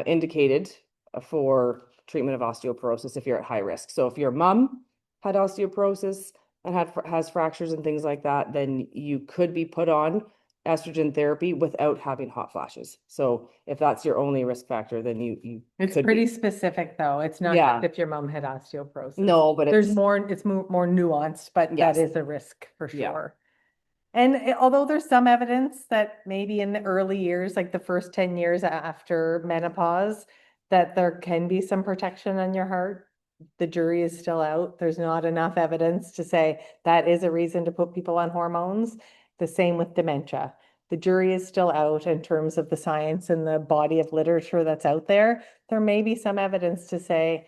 indicated for treatment of osteoporosis if you're at high risk. So if your mom had osteoporosis and has fractures and things like that, then you could be put on estrogen therapy without having hot flashes. So if that's your only risk factor, then you It's could pretty be. specific though. It's not Yeah. just if your mom had osteoporosis. No, but There's it's more nuanced, but Yes. that is a risk for Yeah. sure. And although there's some evidence that maybe in the early years, like the first 10 years after menopause, that there can be some protection on your heart, the jury is still out. There's not enough evidence to say that is a reason to put people on hormones. The same with dementia. The jury is still out in terms of the science and the body of literature that's out there. There may be some evidence to say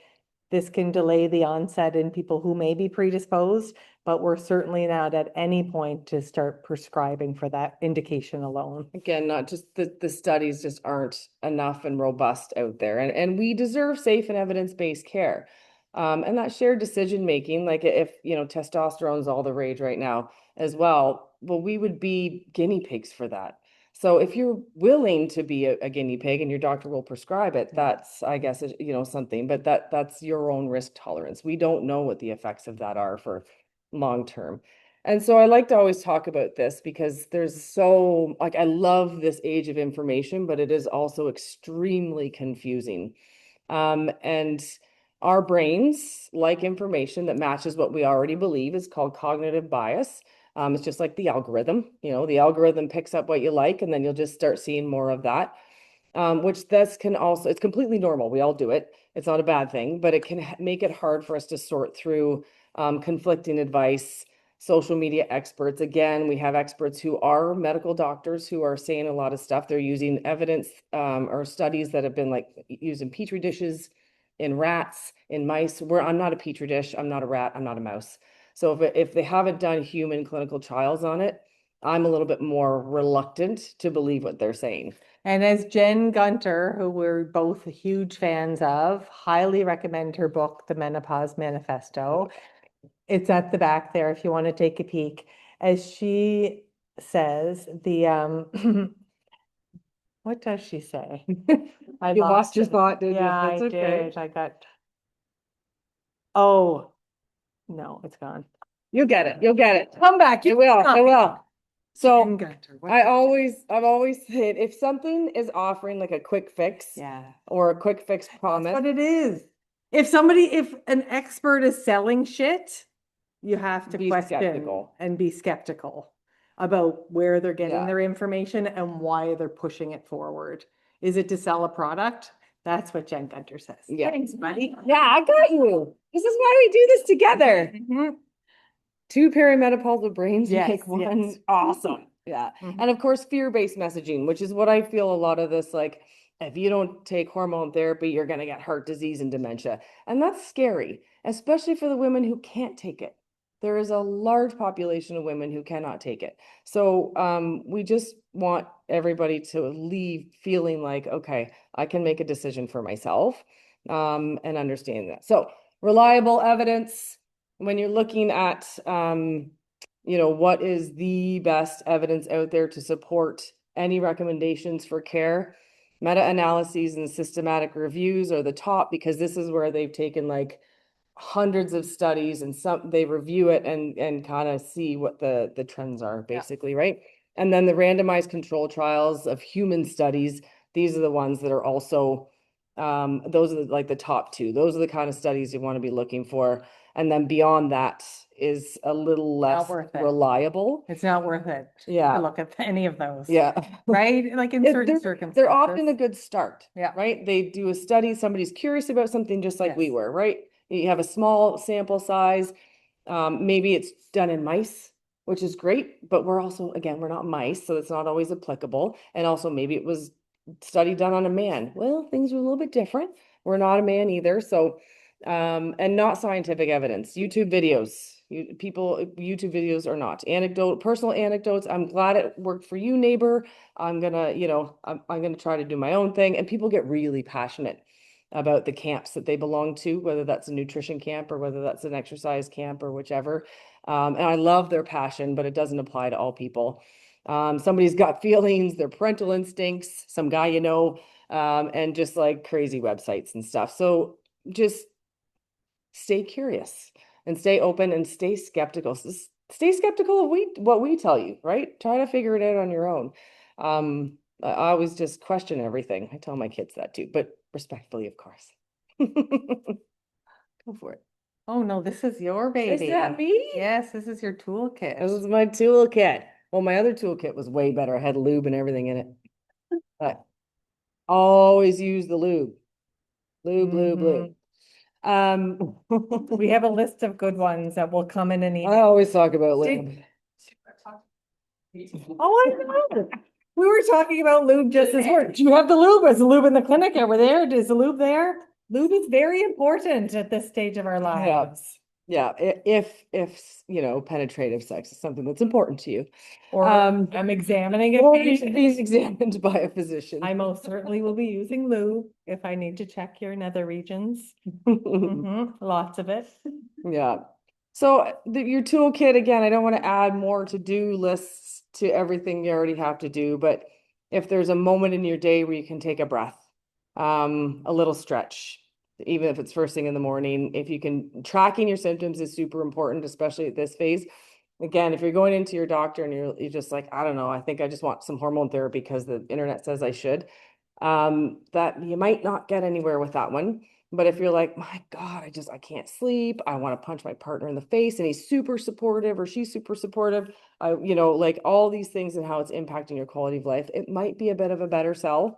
this can delay the onset in people who may be predisposed, but we're certainly not at any point to start prescribing for that indication alone. Again, not just the studies just aren't enough and robust out there. And we deserve safe and evidence-based care. And that shared decision making, like if you know testosterone is all the rage right now as well, well, we would be guinea pigs for that. So if you're willing to be a guinea pig and your doctor will prescribe it, that's I guess you know something, but that's your own risk tolerance. We don't know what the effects of that are for long term. And so I like to always talk about this because there's so, like, I love this age of information, but it is also extremely confusing. And our brains like information that matches what we already believe is called cognitive bias. It's just like the algorithm, you know, the algorithm picks up what you like, and then you'll just start seeing more of that. Which this can also, it's completely normal. We all do it. It's not a bad thing, but it can make it hard for us to sort through conflicting advice, social media experts. Again, we have experts who are medical doctors who are saying a lot of stuff. They're using evidence or studies that have been like used in petri dishes, in rats, in mice. I'm not a petri dish. I'm not a rat. I'm not a mouse. So if they haven't done human clinical trials on it, I'm a little bit more reluctant to believe what they're saying. And as Jen Gunter, who we're both huge fans of, highly recommend her book, The Menopause Manifesto. It's at the back there if you want to take a peek. As she says, what does she say? I You lost your it. thought, did you? Yeah, I That's okay. did. Oh, no, it's gone. You'll get it. You'll get it. Come back. It will. It will. So Jen Gunter, what I've did she- always said if something is offering like a quick fix Yeah. or a quick fix That's promise, what it is. If an expert is selling shit, you have to Be question skeptical. and be skeptical about where they're getting Yeah. their information and why they're pushing it forward. Is it to sell a product? That's what Jen Gunter says. Yeah. Thanks, buddy. yeah, I got you. This is why we do this together. Mhm. Two perimenopausal brains Yes, make one. yes. Awesome. Yeah. Mhm. And of course, fear-based messaging, which is what I feel a lot of this, like, if you don't take hormone therapy, you're going to get heart disease and dementia. And that's scary, especially for the women who can't take it. There is a large population of women who cannot take it. So we just want everybody to leave feeling like, okay, I can make a decision for myself and understand that. So reliable evidence when you're looking at, what is the best evidence out there to support any recommendations for care, meta-analyses and systematic reviews are the top because this is where they've taken like hundreds of studies and they review it and kind of see what the trends are basically, right? And then the randomized control trials of human studies, these are the ones that are also those are like the top two. Those are the kind of studies you want to be looking for. And then beyond that is a little less worth it. reliable. It's not worth it. Yeah. To look at any of those. Yeah. Right? Like in certain circumstances. They're often a good start. Yeah. Right? They do a study, somebody's curious about something just like we Yes. were, right? You have a small sample size. Maybe it's done in mice, which is great, but we're also, again, we're not mice, so it's not always applicable. And also maybe it was study done on a man. Well, things are a little bit different. We're not a man either. So, and not scientific evidence, YouTube videos. YouTube videos are not personal anecdotes. I'm glad it worked for you, neighbor. I'm gonna, I'm gonna try to do my own thing. And people get really passionate about the camps that they belong to, whether that's a nutrition camp or whether that's an exercise camp or whichever. And I love their passion, but it doesn't apply to all people. Somebody's got feelings, their parental instincts, some guy, and just like crazy websites and stuff. So just stay curious and stay open and stay skeptical. Stay skeptical of what we tell you, right? Try to figure it out on your own. I always just question everything. I tell my kids that too, but respectfully, of course. Go for it. Oh, no, this is your baby. Is that me? Yes, this is your toolkit. This is my toolkit. Well, my other toolkit was way better. I had lube and everything in it. But always use the lube. Lube. We have a list of good ones that will come in an I email. always talk about lube. Oh, I know. We were talking about lube just as well. Do you have the lube? Is the lube in the clinic over there? Is the lube there? Lube is very important at this stage of our lives. Yeah, if penetrative sex is something that's important to you. Or I'm examining Or a patient. he's examined by a physician. I most certainly will be using lube if I need to check your nether regions. Lots of it. Yeah. So your toolkit, again, I don't want to add more to-do lists to everything you already have to do, but if there's a moment in your day where you can take a breath, a little stretch, even if it's first thing in the morning, if you can, tracking your symptoms is super important, especially at this phase. Again, if you're going into your doctor and you're just like, I don't know, I think I just want some hormone therapy because the internet says I should, that you might not get anywhere with that one. But if you're like, my God, I can't sleep. I want to punch my partner in the face and he's super supportive or she's super supportive. Like all these things and how it's impacting your quality of life, it might be a bit of a better sell.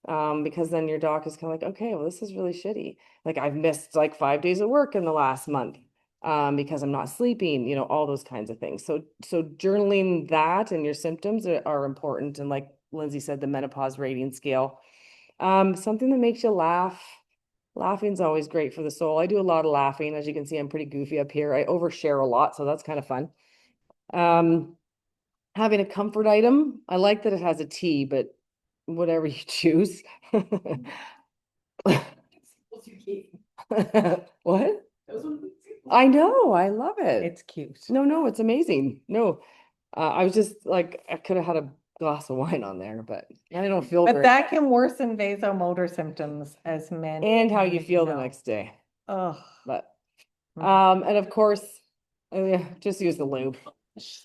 Because then your doc is kind of like, okay, well, this is really shitty. Like I've missed like 5 days of work in the last month because I'm not sleeping, all those kinds of things. So journaling that and your symptoms are important. And like Lindsay said, the menopause rating scale, something that makes you laugh, Laughing's always great for the soul. I do a lot of laughing. As you can see, I'm pretty goofy up here. I overshare a lot, so that's kind of fun. Having a comfort item. I like that it has a T, but whatever you choose. What? I know, I love it. It's cute. No, it's amazing. No, I was just like, I could have had a glass of wine on there, but I don't feel But very. that can worsen vasomotor symptoms as men. And how you feel the next day. Oh, But, Mhm. and of course, oh yeah, just use the lube.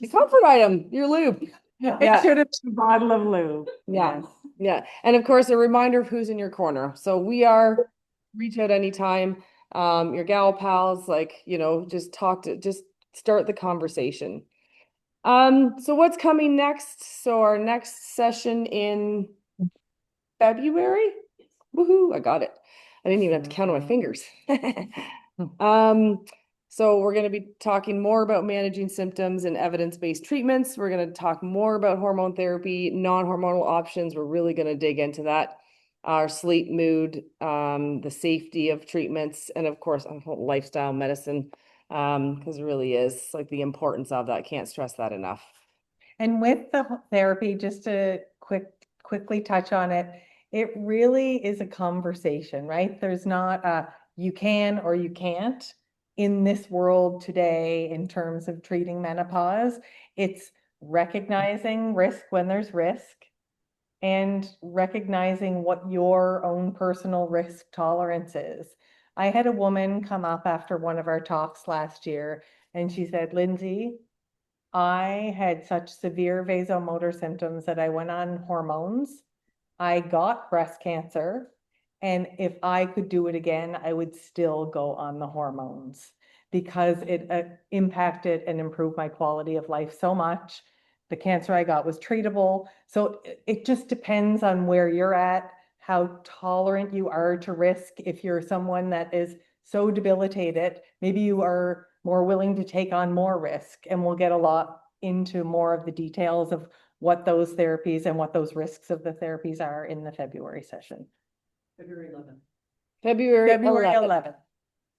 The comfort item, your lube. it Yeah. should have been a bottle of lube. Yeah. Yes. Yeah. And of course, a reminder of who's in your corner. So we are, reach out anytime. Your gal pals, like, just just start the conversation. So what's coming next? So our next session in February? Woohoo, I got it. I didn't even have to count on my fingers. So we're going to be talking more about managing symptoms and evidence-based treatments. We're going to talk more about hormone therapy, non-hormonal options. We're really going to dig into that. Our sleep, mood, the safety of treatments, and of course, lifestyle medicine, because it really is like the importance of that. Can't stress that enough. And with the therapy, just to quickly touch on it, it really is a conversation, right? There's not a you can or you can't in this world today in terms of treating menopause. It's recognizing risk when there's risk and recognizing what your own personal risk tolerance is. I had a woman come up after one of our talks last year and she said, Lindsay, I had such severe vasomotor symptoms that I went on hormones. I got breast cancer. And if I could do it again, I would still go on the hormones because it impacted and improved my quality of life so much. The cancer I got was treatable. So it just depends on where you're at, how tolerant you are to risk. If you're someone that is so debilitated, maybe you are more willing to take on more risk. And we'll get a lot into more of the details of what those therapies and what those risks of the therapies are in the February session. February February 11th. 11th.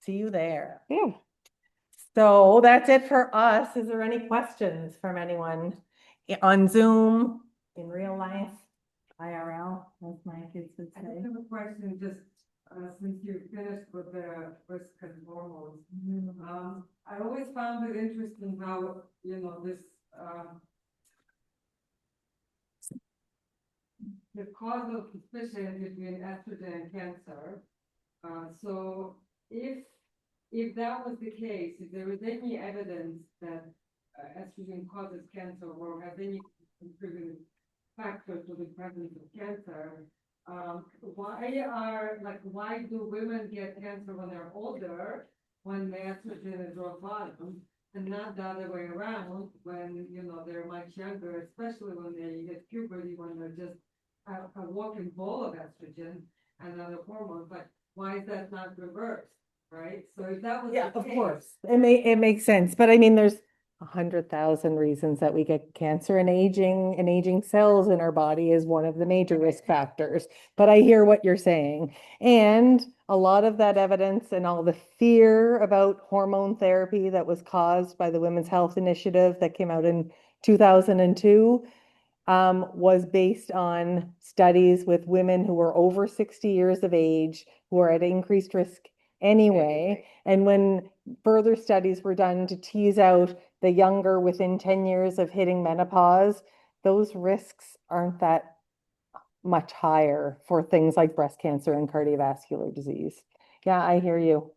See you there. Yeah. So that's it for us. Is there any questions from anyone on Zoom, in real life, IRL, as my kids would I say? have a question, just since you finished with the risk and hormones. I always found it interesting how, this, the causal suspicion between estrogen and cancer. So if that was the case, if there was any evidence that estrogen causes cancer or has any contributing factor to the presence of cancer, why do women get cancer when they're older, when the estrogen is rock bottom, and not the other way around when, they're much younger, especially when they hit puberty, when they're just a walking ball of estrogen and other hormones, like, why is that not reversed, right? So if that was Yeah, the of case, course. It makes sense. But I mean, there's 100,000 reasons that we get cancer, and aging cells in our body is one of the major risk factors. But I hear what you're saying. And a lot of that evidence and all the fear about hormone therapy that was caused by the Women's Health Initiative that came out in 2002 was based on studies with women who were over 60 years of age, who are at increased risk anyway. And when further studies were done to tease out the younger within 10 years of hitting menopause, those risks aren't that much higher for things like breast cancer and cardiovascular disease. Yeah, I hear you.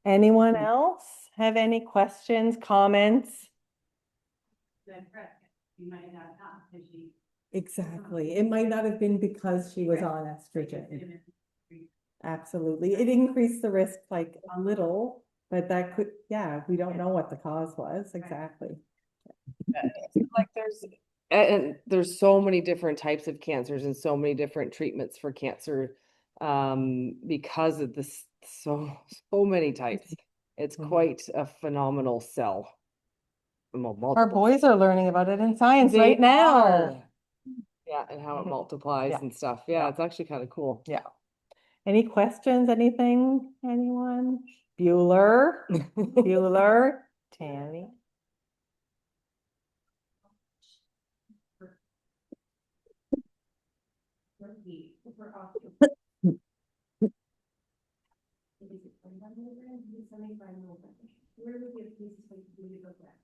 Anyone else have any questions, comments? you might not because she. Exactly. It might not have been because she was on estrogen. Absolutely. It increased the risk like a little, but that could, yeah, we don't know what the cause was. Exactly. Like there's so many different types of cancers and so many different treatments for cancer, because of this, so many types. It's quite a phenomenal cell. Our boys are learning about it in science They right now. are. Yeah, and how it multiplies Yeah. and stuff. Yeah, Yeah. it's actually kind of cool. Yeah. Any questions, anything, anyone? Bueller, Bueller, Tammy?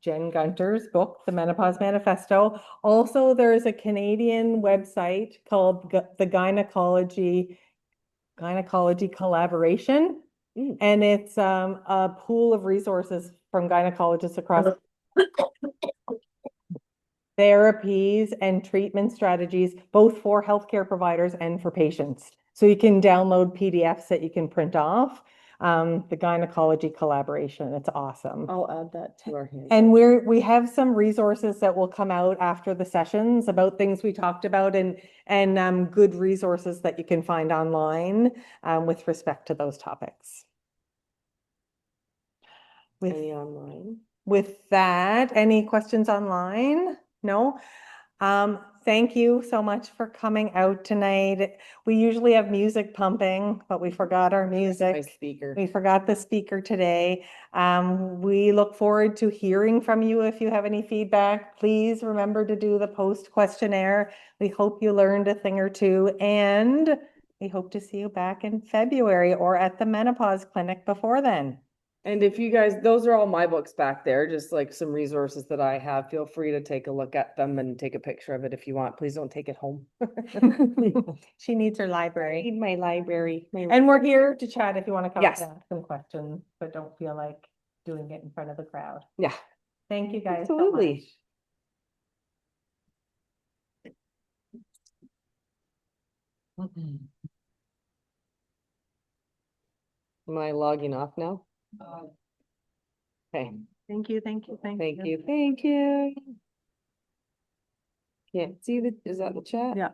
Jen Gunter's book, The Menopause Manifesto. Also, there's a Canadian website called the Gynecology Collaboration. And it's a pool of resources from gynecologists across therapies and treatment strategies, both for healthcare providers and for patients. So you can download PDFs that you can print off. The Gynecology Collaboration, it's awesome. I'll add that to our hands. And we have some resources that will come out after the sessions about things we talked about and good resources that you can find online with respect to those topics. Any online? With that, any questions online? No? Thank you so much for coming out tonight. We usually have music pumping, but we forgot our My music. speaker. We forgot the speaker today. We look forward to hearing from you if you have any feedback. Please remember to do the post questionnaire. We hope you learned a thing or two, and we hope to see you back in February or at the menopause clinic before then. And if you guys, those are all my books back there, just like some resources that I have. Feel free to take a look at them and take a picture of it if you want. Please don't take it home. She needs her library. Need my library. And we're here to chat if you want to come Yes. and ask some questions, but don't feel like doing it in front of the crowd. Yeah. Thank you guys so Absolutely. much. Am I logging off now? Okay. Thank you, thank you, thank you. Thank you. Can't see is that the chat? Yeah.